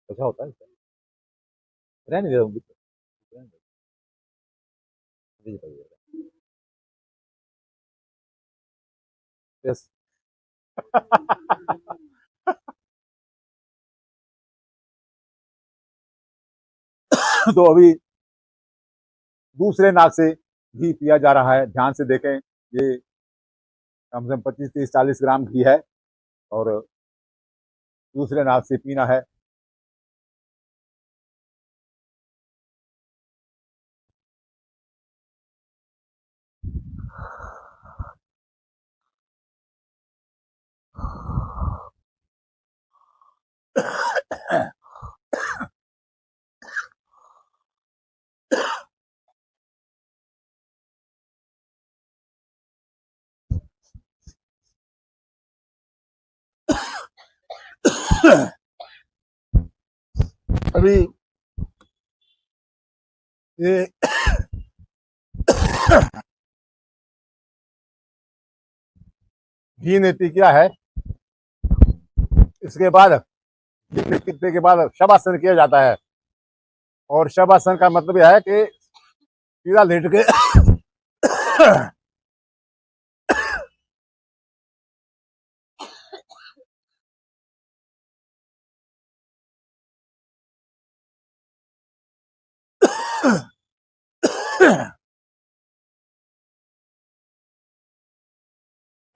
अच्छा होता है, रहने दे, यस। तो अभी दूसरे नाक से घी पिया जा रहा है, ध्यान से देखें। ये कम से कम 25-30-40 ग्राम घी है, और दूसरे नाक से पीना है। अभी ये घी नीति क्या है, इसके बाद घी नीति के बाद शवासन किया जाता है। और शवासन का मतलब यह है कि सीधा लेट के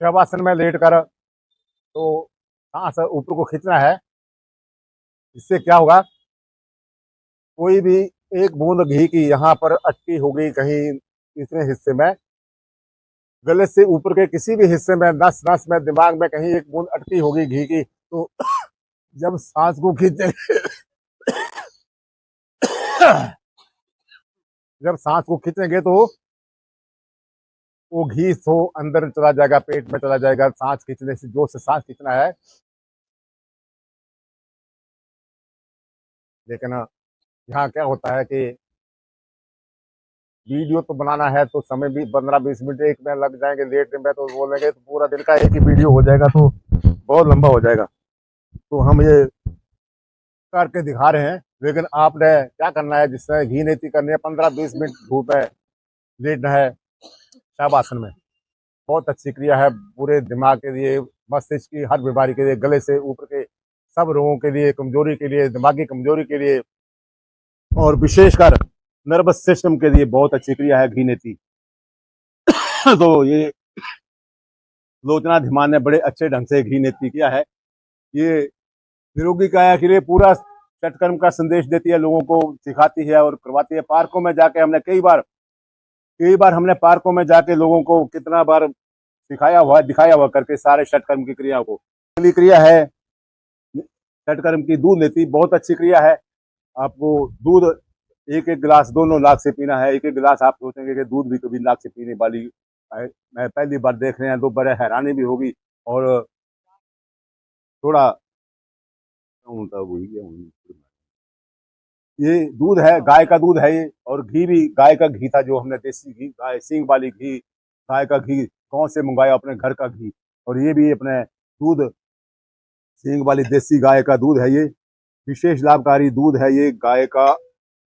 शवासन में लेट कर, तो सांस ऊपर को खींचना है। इससे क्या होगा, कोई भी एक बूंद घी की यहाँ पर अटकी हो गई कहीं तीसरे हिस्से में, गले से ऊपर के किसी भी हिस्से में, नस नस में, दिमाग में कहीं एक बूंद अटकी होगी घी की, तो जब सांस को खींचेंगे जब सांस को खींचेंगे तो वो घी तो अंदर चला जाएगा, पेट में चला जाएगा। सांस खींचने से, जोर से सांस खींचना है। लेकिन यहाँ क्या होता है कि वीडियो तो बनाना है तो समय भी 15-20 मिनट एक में लग जाएंगे, लेट में तो बोलेंगे तो पूरा दिन का एक ही वीडियो हो जाएगा, तो बहुत लंबा हो जाएगा। तो हम ये करके दिखा रहे हैं। लेकिन आपने क्या करना है, जिससे घी नीति करनी है, 15-20 मिनट धूप है, लेटना है शवासन में। बहुत अच्छी क्रिया है पूरे दिमाग के लिए, मस्तिष्क की हर बीमारी के लिए, गले से ऊपर के सब रोगों के लिए, कमजोरी के लिए, दिमागी कमजोरी के लिए, और विशेषकर नर्वस सिस्टम के लिए बहुत अच्छी क्रिया है घी नीति। तो ये लोचना धीमान ने बड़े अच्छे ढंग से घी नीति किया है। ये निरोगी काया के लिए पूरा सत्कर्म का संदेश देती है, लोगों को सिखाती है और करवाती है। पार्कों में जाके हमने कई बार हमने पार्कों में जाके लोगों को कितना बार सिखाया हुआ, दिखाया हुआ करके सारे षटकर्म की क्रिया को। पहली क्रिया है षटकर्म की दूध नीति, बहुत अच्छी क्रिया है। आपको दूध एक एक गिलास दोनों नाक से पीना है। एक एक गिलास आप सोचेंगे कि दूध भी कभी नाक से पीने वाली है, मैं पहली बार देख रहे हैं तो बड़े हैरानी भी होगी। और थोड़ा ये दूध है, गाय का दूध है ये, और घी भी गाय का घी था, जो हमने देसी घी, गाय सींग वाली घी, गाय का घी गाँव से मंगाया, अपने घर का घी। और ये भी अपने दूध सींग वाली देसी गाय का दूध है। ये विशेष लाभकारी दूध है ये गाय का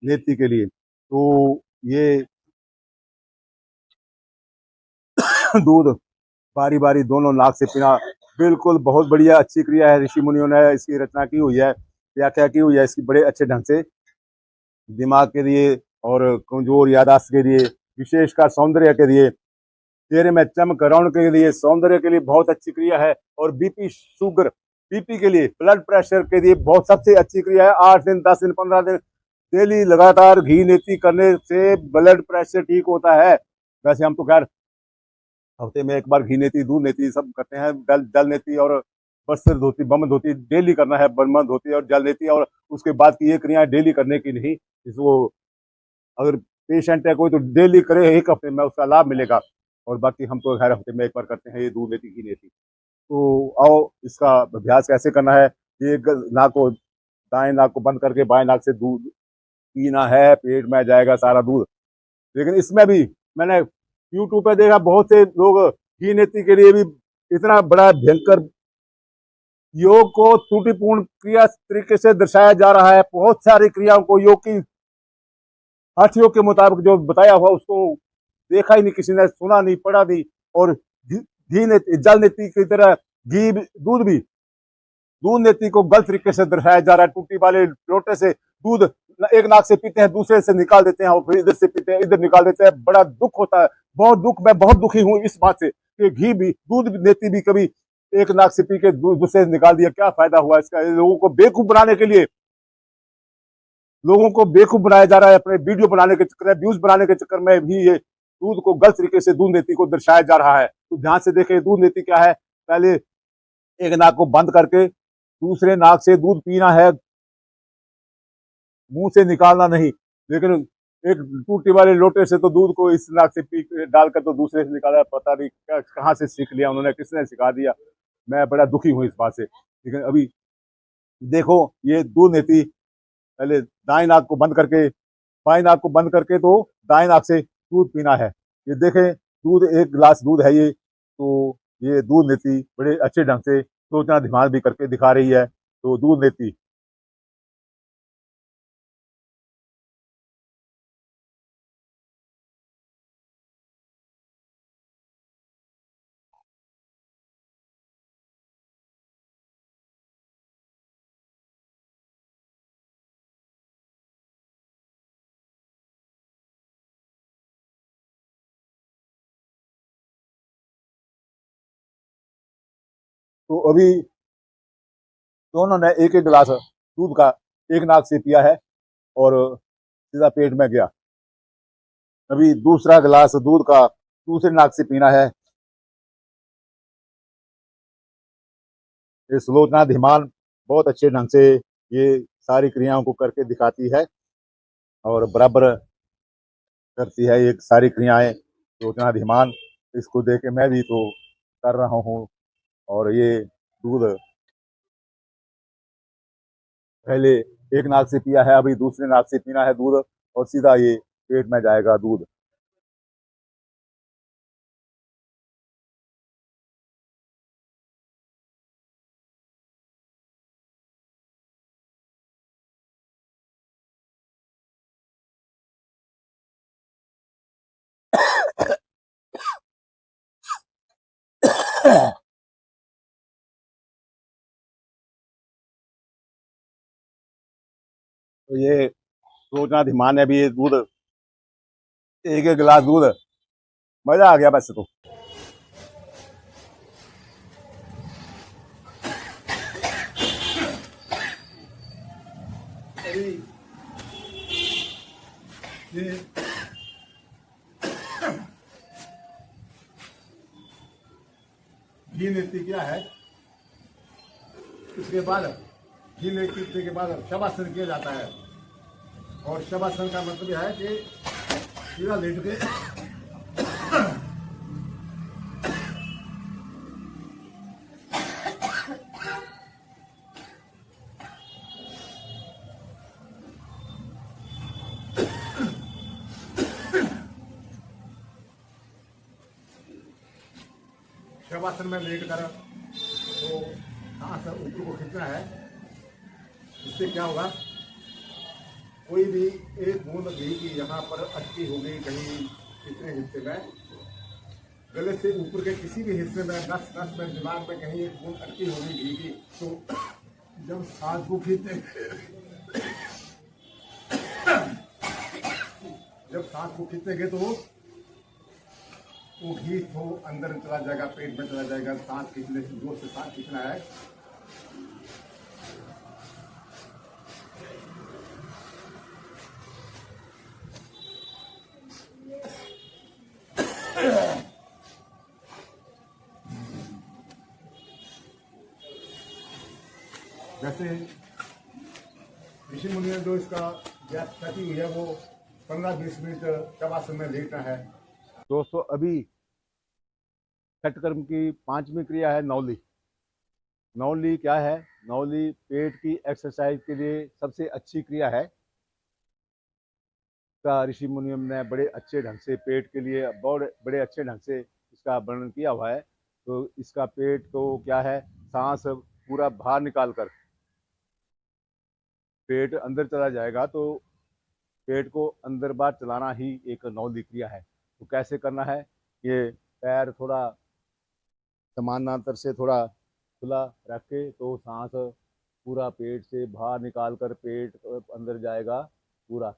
नेति के लिए। तो ये दूध बारी बारी दोनों नाक से पीना बिल्कुल बहुत बढ़िया अच्छी क्रिया है। ऋषि मुनियों ने इसकी रचना की हुई है, व्याख्या की हुई है इसकी बड़े अच्छे ढंग से, दिमाग के लिए और कमजोर यादाश्त के लिए, विशेषकर सौंदर्य के लिए, चेहरे में चमक रौनक के लिए, सौंदर्य के लिए बहुत अच्छी क्रिया है। और बीपी शुगर, बीपी के लिए, ब्लड प्रेशर के लिए बहुत सबसे अच्छी क्रिया है। 8 दिन, 10 दिन, 15 दिन डेली लगातार घी नीति करने से ब्लड प्रेशर ठीक होता है। वैसे हम तो खैर हफ्ते में एक बार घी नीति, दूध नीति सब करते हैं। जल नीति और वस्त्र धोती, बम धोती डेली करना है, बम धोती और जल नीति। और उसके बाद की ये क्रियाएं डेली करने की नहीं, इसको अगर पेशेंट है कोई तो डेली करे, एक हफ्ते में उसका लाभ मिलेगा। और बाकी हम तो हर हफ्ते में एक बार करते हैं ये दूध नीति घी नीति। तो आओ इसका अभ्यास कैसे करना है। ये नाक को, दाएं नाक को बंद करके बाएं नाक से दूध पीना है, पेट में जाएगा सारा दूध। लेकिन इसमें भी मैंने यूट्यूब पे देखा, बहुत से लोग घी नीति के लिए भी इतना बड़ा भयंकर योग को त्रुटिपूर्ण क्रिया तरीके से दर्शाया जा रहा है। बहुत सारी क्रियाओं को योग की हठ योग के मुताबिक जो बताया हुआ उसको देखा ही नहीं किसी ने, सुना नहीं, पढ़ा नहीं। और घी नीति, जल नीति की तरह घी दूध नीति को गलत तरीके से दर्शाया जा रहा है। टूटी वाले लोटे से दूध एक नाक से पीते हैं, दूसरे से निकाल देते हैं, और फिर इधर से पीते हैं, इधर निकाल देते हैं। बड़ा दुख होता है, बहुत दुख। मैं बहुत दुखी हूँ इस बात से कि घी भी, दूध नीति भी कभी एक नाक से पी के दूसरे से निकाल दिया, क्या फायदा हुआ इसका। लोगों को बेवकूफ बनाने के लिए, लोगों को बेवकूफ बनाया जा रहा है अपने वीडियो बनाने के चक्कर में, व्यूज बनाने के चक्कर में भी ये दूध को गलत तरीके से दूध नीति को दर्शाया जा रहा है। तो ध्यान से देखें दूध नीति क्या है। पहले एक नाक को बंद करके दूसरे नाक से दूध पीना है, मुंह से निकालना नहीं। लेकिन एक टूटी वाले लोटे से तो दूध को इस नाक से पी डालकर तो दूसरे से निकाला, पता नहीं कहाँ से सीख लिया उन्होंने, किसने सिखा दिया। मैं बड़ा दुखी हूँ इस बात से। लेकिन अभी देखो ये दूध नीति, पहले दाएं नाक को बंद करके, बाएं नाक को बंद करके तो दाएं नाक से दूध पीना है। ये देखें दूध, एक गिलास दूध है ये। तो ये दूध नीति बड़े अच्छे ढंग से सोचना ध्यान भी करके दिखा रही है। तो दूध नीति तो अभी दोनों ने एक एक गिलास दूध का एक नाक से पिया है। और सीधा पेट में गया। अभी दूसरा गिलास दूध का दूसरे नाक से पीना है। ये सुलोचना धिमान बहुत अच्छे ढंग से ये सारी क्रियाओं को करके दिखाती है और बराबर करती है ये सारी क्रियाएं सुलोचना धिमान। इसको देख के मैं भी तो कर रहा हूँ। और ये दूध पहले एक नाक से पिया है, अभी दूसरे नाक से पीना है दूध और सीधा ये पेट में जाएगा दूध। तो ये रोजना धिमान है। अभी ये दूध एक एक गिलास दूध, मजा आ गया बस। तो ये घी नृत्य किया है। इसके बाद घी नृत्य के बाद शवासन किया जाता है। और शवासन का मतलब यह है कि सीधा लेट के शवासन में लेट कर तो सांस ऊपर को खींचना है। इससे क्या होगा, कोई भी एक बूंद घी की यहाँ पर अटकी होगी कहीं कितने हिस्से में, गले से ऊपर के किसी भी हिस्से में, नस नस में, दिमाग में कहीं एक बूंद अटकी होगी घी की, तो जब सांस को खींचते जब सांस को खींचेंगे तो वो घी तो अंदर चला जाएगा, पेट में चला जाएगा। सांस खींचने से जोर से सांस खींचना है। जैसे ऋषि मुनि ने जो इसका व्याख्या की है वो 15-20 मिनट शवासन में लेटना है। दोस्तों, अभी छठ कर्म की 5वीं क्रिया है नौली। नौली क्या है? नौली पेट की एक्सरसाइज के लिए सबसे अच्छी क्रिया है। इसका ऋषि मुनियों ने बड़े अच्छे ढंग से पेट के लिए बड़े अच्छे ढंग से इसका वर्णन किया हुआ है। तो इसका पेट को क्या है, सांस पूरा बाहर निकाल कर पेट अंदर चला जाएगा, तो पेट को अंदर बाहर चलाना ही एक नौली क्रिया है। तो कैसे करना है? ये पैर थोड़ा समानांतर से थोड़ा खुला रख के तो सांस पूरा पेट से बाहर निकाल कर पेट अंदर जाएगा पूरा।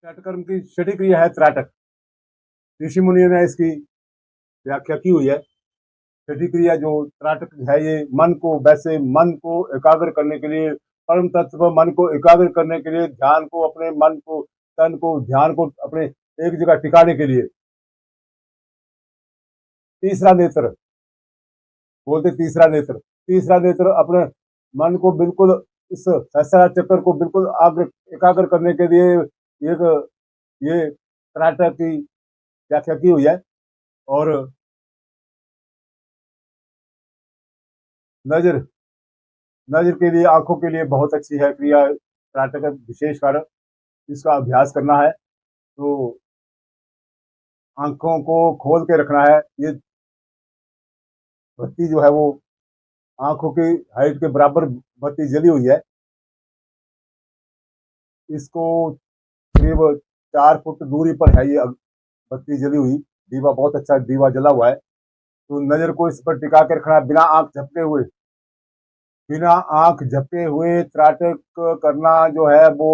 त्राटक कर्म की छठी क्रिया है त्राटक। ऋषि मुनियों ने इसकी व्याख्या की हुई है। छठी क्रिया जो त्राटक है, ये मन को एकाग्र करने के लिए, परम तत्व मन को एकाग्र करने के लिए, ध्यान को अपने मन को, तन को, ध्यान को अपने एक जगह टिकाने के लिए। तीसरा नेत्र बोलते, तीसरा नेत्र अपने मन को बिल्कुल इस सहस्त्रार चक्कर को बिल्कुल एकाग्र करने के लिए एक ये त्राटक की व्याख्या की हुई है। और नजर नजर के लिए, आंखों के लिए बहुत अच्छी है क्रिया त्राटक, विशेषकर इसका अभ्यास करना है तो आंखों को खोल के रखना है। ये बत्ती जो है वो आंखों की हाइट के बराबर बत्ती जली हुई है। इसको करीब 4 फुट दूरी पर है ये बत्ती जली हुई। दीवा बहुत अच्छा दीवा जला हुआ है। तो नजर को इस पर टिका के रखना है बिना आंख झपके हुए। बिना आंख झपके हुए त्राटक करना जो है वो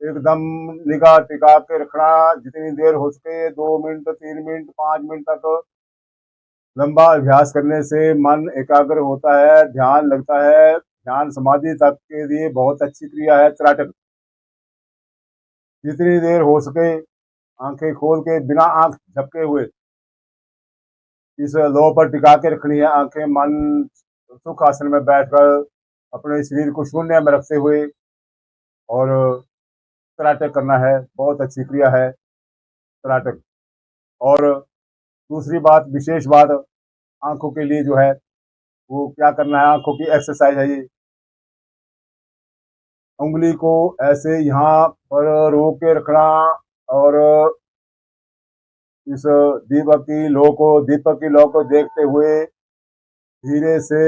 एकदम निगाह टिका के रखना, जितनी देर हो सके, 2 मिनट, 3 मिनट, 5 मिनट तक। लंबा अभ्यास करने से मन एकाग्र होता है, ध्यान लगता है। ध्यान समाधि तक के लिए बहुत अच्छी क्रिया है त्राटक। जितनी देर हो सके आंखें खोल के बिना आंख झपके हुए इस लो पर टिका के रखनी है आंखें। मन सुख आसन में बैठकर अपने शरीर को शून्य में रखते हुए और त्राटक करना है। बहुत अच्छी क्रिया है त्राटक। और दूसरी बात, विशेष बात, आंखों के लिए जो है वो क्या करना है, आंखों की एक्सरसाइज है ये। उंगली को ऐसे यहाँ पर रोक के रखना और इस दीपक की लौ को देखते हुए धीरे से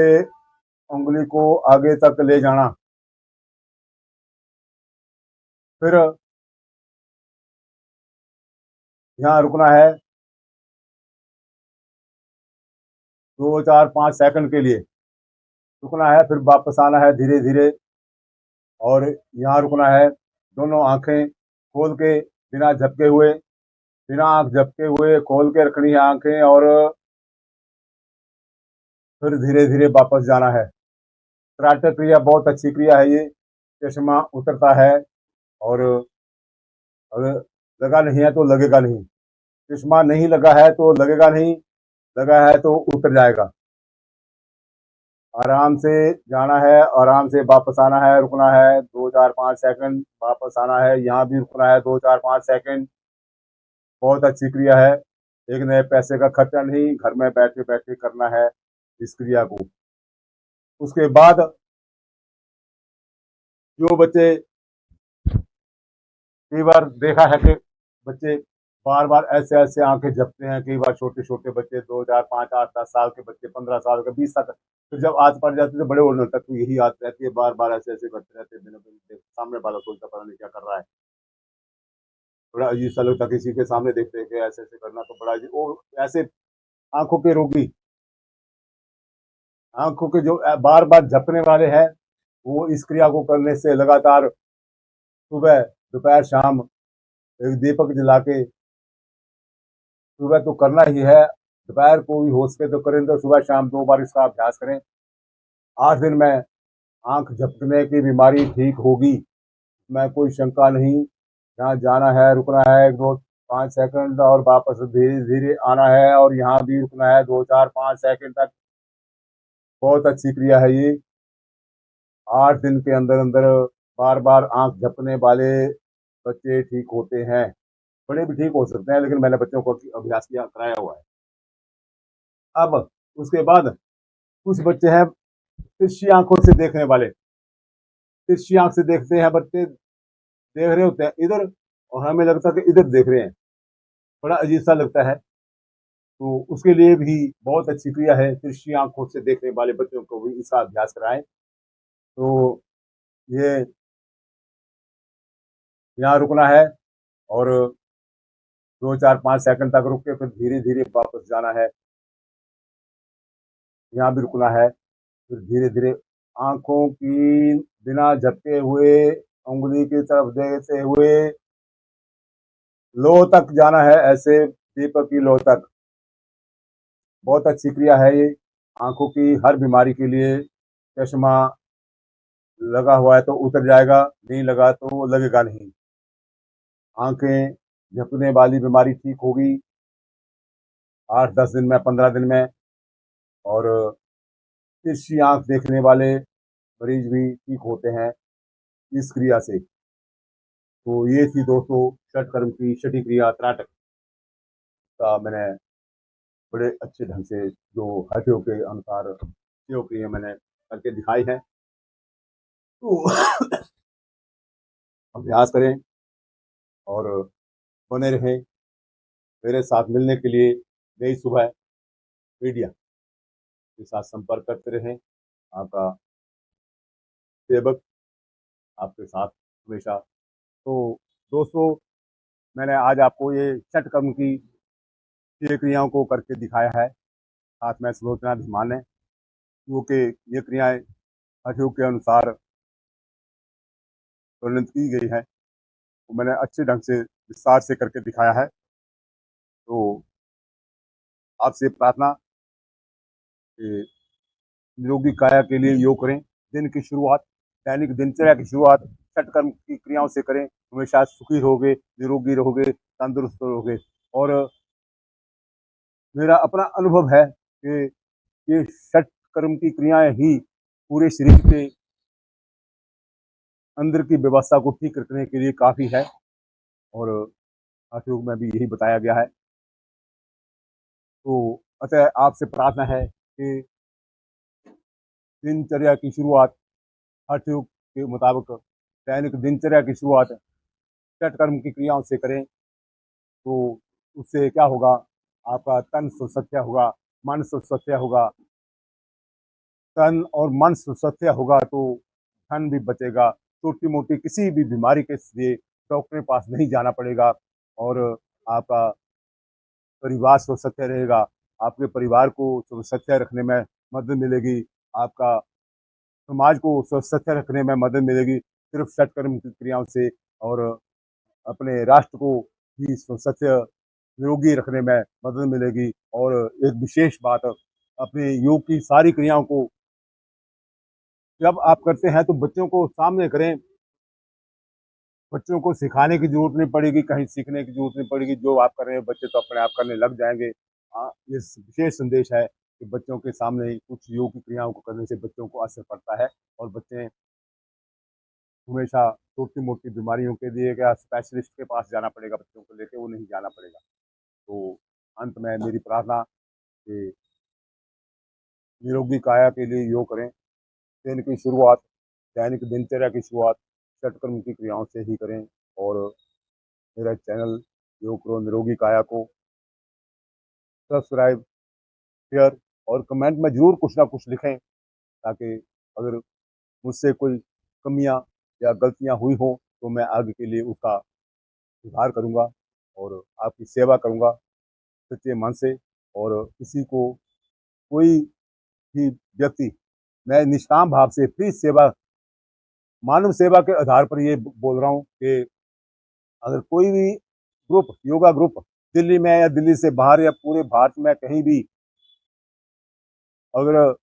उंगली को आगे तक ले जाना। फिर यहाँ रुकना है 2, 4, 5 सेकंड के लिए रुकना है। फिर वापस आना है धीरे धीरे और यहाँ रुकना है। दोनों आंखें खोल के बिना झपके हुए, बिना आंख झपके हुए खोल के रखनी है आंखें और फिर धीरे धीरे वापस जाना है। त्राटक क्रिया बहुत अच्छी क्रिया है ये। चश्मा उतरता है और अगर लगा नहीं है तो लगेगा नहीं। चश्मा नहीं लगा है तो लगेगा नहीं, लगा है तो उतर जाएगा। आराम से जाना है, आराम से वापस आना है। रुकना है 2, 4, 5 सेकंड, वापस आना है। यहाँ भी रुकना है 2, 4, 5 सेकंड। बहुत अच्छी क्रिया है। एक नए पैसे का खर्चा नहीं, घर में बैठे बैठे करना है इस क्रिया को। उसके बाद जो बच्चे, कई बार देखा है कि बच्चे बार बार ऐसे ऐसे आंखें झपकते हैं। कई बार छोटे छोटे बच्चे, 2, 4, 5, 8, 10 साल के बच्चे, 15 साल के, 20 साल, फिर जब आदत पड़ जाती है तो बड़े होने तक तो यही आदत रहती है। बार बार ऐसे ऐसे करते रहते हैं, बिना बिना सामने वाला सोचता पता नहीं क्या कर रहा है। बड़ा अजीब सा लगता है किसी के सामने देखते हैं कि ऐसे ऐसे करना, तो बड़ा अजीब। वो ऐसे आंखों के रोगी, आंखों के जो बार बार झपकने वाले हैं, वो इस क्रिया को करने से लगातार सुबह, दोपहर, शाम एक दीपक जला के, सुबह तो करना ही है, दोपहर को भी हो सके तो करें, तो सुबह शाम 2 बार इसका अभ्यास करें। 8 दिन में आंख झपकने की बीमारी ठीक होगी, मैं कोई शंका नहीं। यहाँ जाना है, रुकना है 1, 2, 5 सेकंड और वापस धीरे धीरे आना है और यहाँ भी रुकना है 2, 4, 5 सेकंड तक। बहुत अच्छी क्रिया है ये। 8 दिन के अंदर अंदर बार बार आंख झपकने वाले बच्चे ठीक होते हैं। बड़े भी ठीक हो सकते हैं, लेकिन मैंने बच्चों को अभ्यास किया, कराया हुआ है। अब उसके बाद कुछ बच्चे हैं तिरछी आंखों से देखने वाले। तिरछी आंख से देखते हैं बच्चे, देख रहे होते हैं इधर और हमें लगता है कि इधर देख रहे हैं, बड़ा अजीब सा लगता है। तो उसके लिए भी बहुत अच्छी क्रिया है, तिरछी आंखों से देखने वाले बच्चों को भी इसका अभ्यास कराएं। तो ये यहाँ रुकना है और 2, 4, 5 सेकंड तक रुक के फिर धीरे धीरे वापस जाना है। यहाँ भी रुकना है, फिर धीरे धीरे आंखों की बिना झपके हुए उंगली की तरफ देखते हुए लो तक जाना है, ऐसे दीपक की लो तक। बहुत अच्छी क्रिया है ये आंखों की हर बीमारी के लिए। चश्मा लगा हुआ है तो उतर जाएगा, नहीं लगा तो लगेगा नहीं। आंखें झपकने वाली बीमारी ठीक होगी 8, 10 दिन में, 15 दिन में। और तिरछी आंख देखने वाले मरीज भी ठीक होते हैं इस क्रिया से। तो ये थी दोस्तों षट कर्म की छठी क्रिया त्राटक का मैंने बड़े अच्छे ढंग से जो हठयोग के अनुसार योग क्रिया मैंने करके दिखाई है। तो अभ्यास करें और बने रहें। मेरे साथ मिलने के लिए नई सुबह मीडिया के साथ संपर्क करते रहें। आपका सेवक आपके साथ हमेशा। तो दोस्तों, मैंने आज आपको ये छठ कर्म की 6 क्रियाओं को करके दिखाया है। साथ में सुलोचना भी माने, क्योंकि ये क्रियाएं हठयोग के अनुसार वर्णित की गई है, तो मैंने अच्छे ढंग से विस्तार से करके दिखाया है। तो आपसे प्रार्थना कि निरोगी काया के लिए योग करें। दिन की शुरुआत, दैनिक दिनचर्या की शुरुआत छठ कर्म की क्रियाओं से करें। हमेशा सुखी रहोगे, निरोगी रहोगे, तंदुरुस्त रहोगे। और मेरा अपना अनुभव है कि ये छठ कर्म की क्रियाएं ही पूरे शरीर के अंदर की व्यवस्था को ठीक रखने के लिए काफी है, और हठयोग में भी यही बताया गया है। तो अतः आपसे प्रार्थना है कि दिनचर्या की शुरुआत हठयोग के मुताबिक, दैनिक दिनचर्या की शुरुआत छठ कर्म की क्रियाओं से करें। तो उससे क्या होगा, आपका तन सुसह्य होगा, मन सुसह्य होगा। तन और मन सुसह्य होगा तो धन भी बचेगा। छोटी मोटी किसी भी बीमारी के लिए डॉक्टर के पास नहीं जाना पड़ेगा, और आपका परिवार सुसह्य रहेगा। आपके परिवार को सुसह्य रखने में मदद मिलेगी। आपका समाज को सुसह्य रखने में मदद मिलेगी सिर्फ छठ कर्म की क्रियाओं से। और अपने राष्ट्र को भी सुसह्य निरोगी रखने में मदद मिलेगी। और एक विशेष बात, अपने योग की सारी क्रियाओं को जब आप करते हैं तो बच्चों को सामने करें। बच्चों को सिखाने की जरूरत नहीं पड़ेगी, कहीं सीखने की जरूरत नहीं पड़ेगी। जो आप कर रहे हैं बच्चे तो अपने आप करने लग जाएंगे। ये विशेष संदेश है कि बच्चों के सामने कुछ योग की क्रियाओं को करने से बच्चों को असर पड़ता है, और बच्चे हमेशा छोटी मोटी बीमारियों के लिए क्या स्पेशलिस्ट के पास जाना पड़ेगा, बच्चों को लेके वो नहीं जाना पड़ेगा। तो अंत में मेरी प्रार्थना कि निरोगी काया के लिए योग करें। दिन की शुरुआत, दैनिक दिनचर्या की शुरुआत छठ कर्म की क्रियाओं से ही करें। और मेरा चैनल योग करो निरोगी काया को सब्सक्राइब, शेयर और कमेंट में जरूर कुछ ना कुछ लिखें, ताकि अगर मुझसे कोई कमियां या गलतियां हुई हो तो मैं आगे के लिए उसका सुधार करूंगा और आपकी सेवा करूंगा सच्चे मन से। और किसी को, कोई भी व्यक्ति, मैं निष्काम भाव से फ्री सेवा, मानव सेवा के आधार पर ये बोल रहा हूँ कि अगर कोई भी ग्रुप, योगा ग्रुप दिल्ली में या दिल्ली से बाहर या पूरे भारत में कहीं भी अगर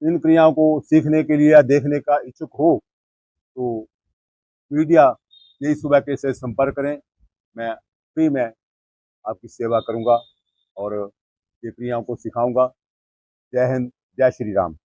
इन क्रियाओं को सीखने के लिए या देखने का इच्छुक हो तो मीडिया यही सुबह के से संपर्क करें। मैं फ्री में आपकी सेवा करूंगा और ये क्रियाओं को सिखाऊंगा। जय हिंद, जय श्री राम।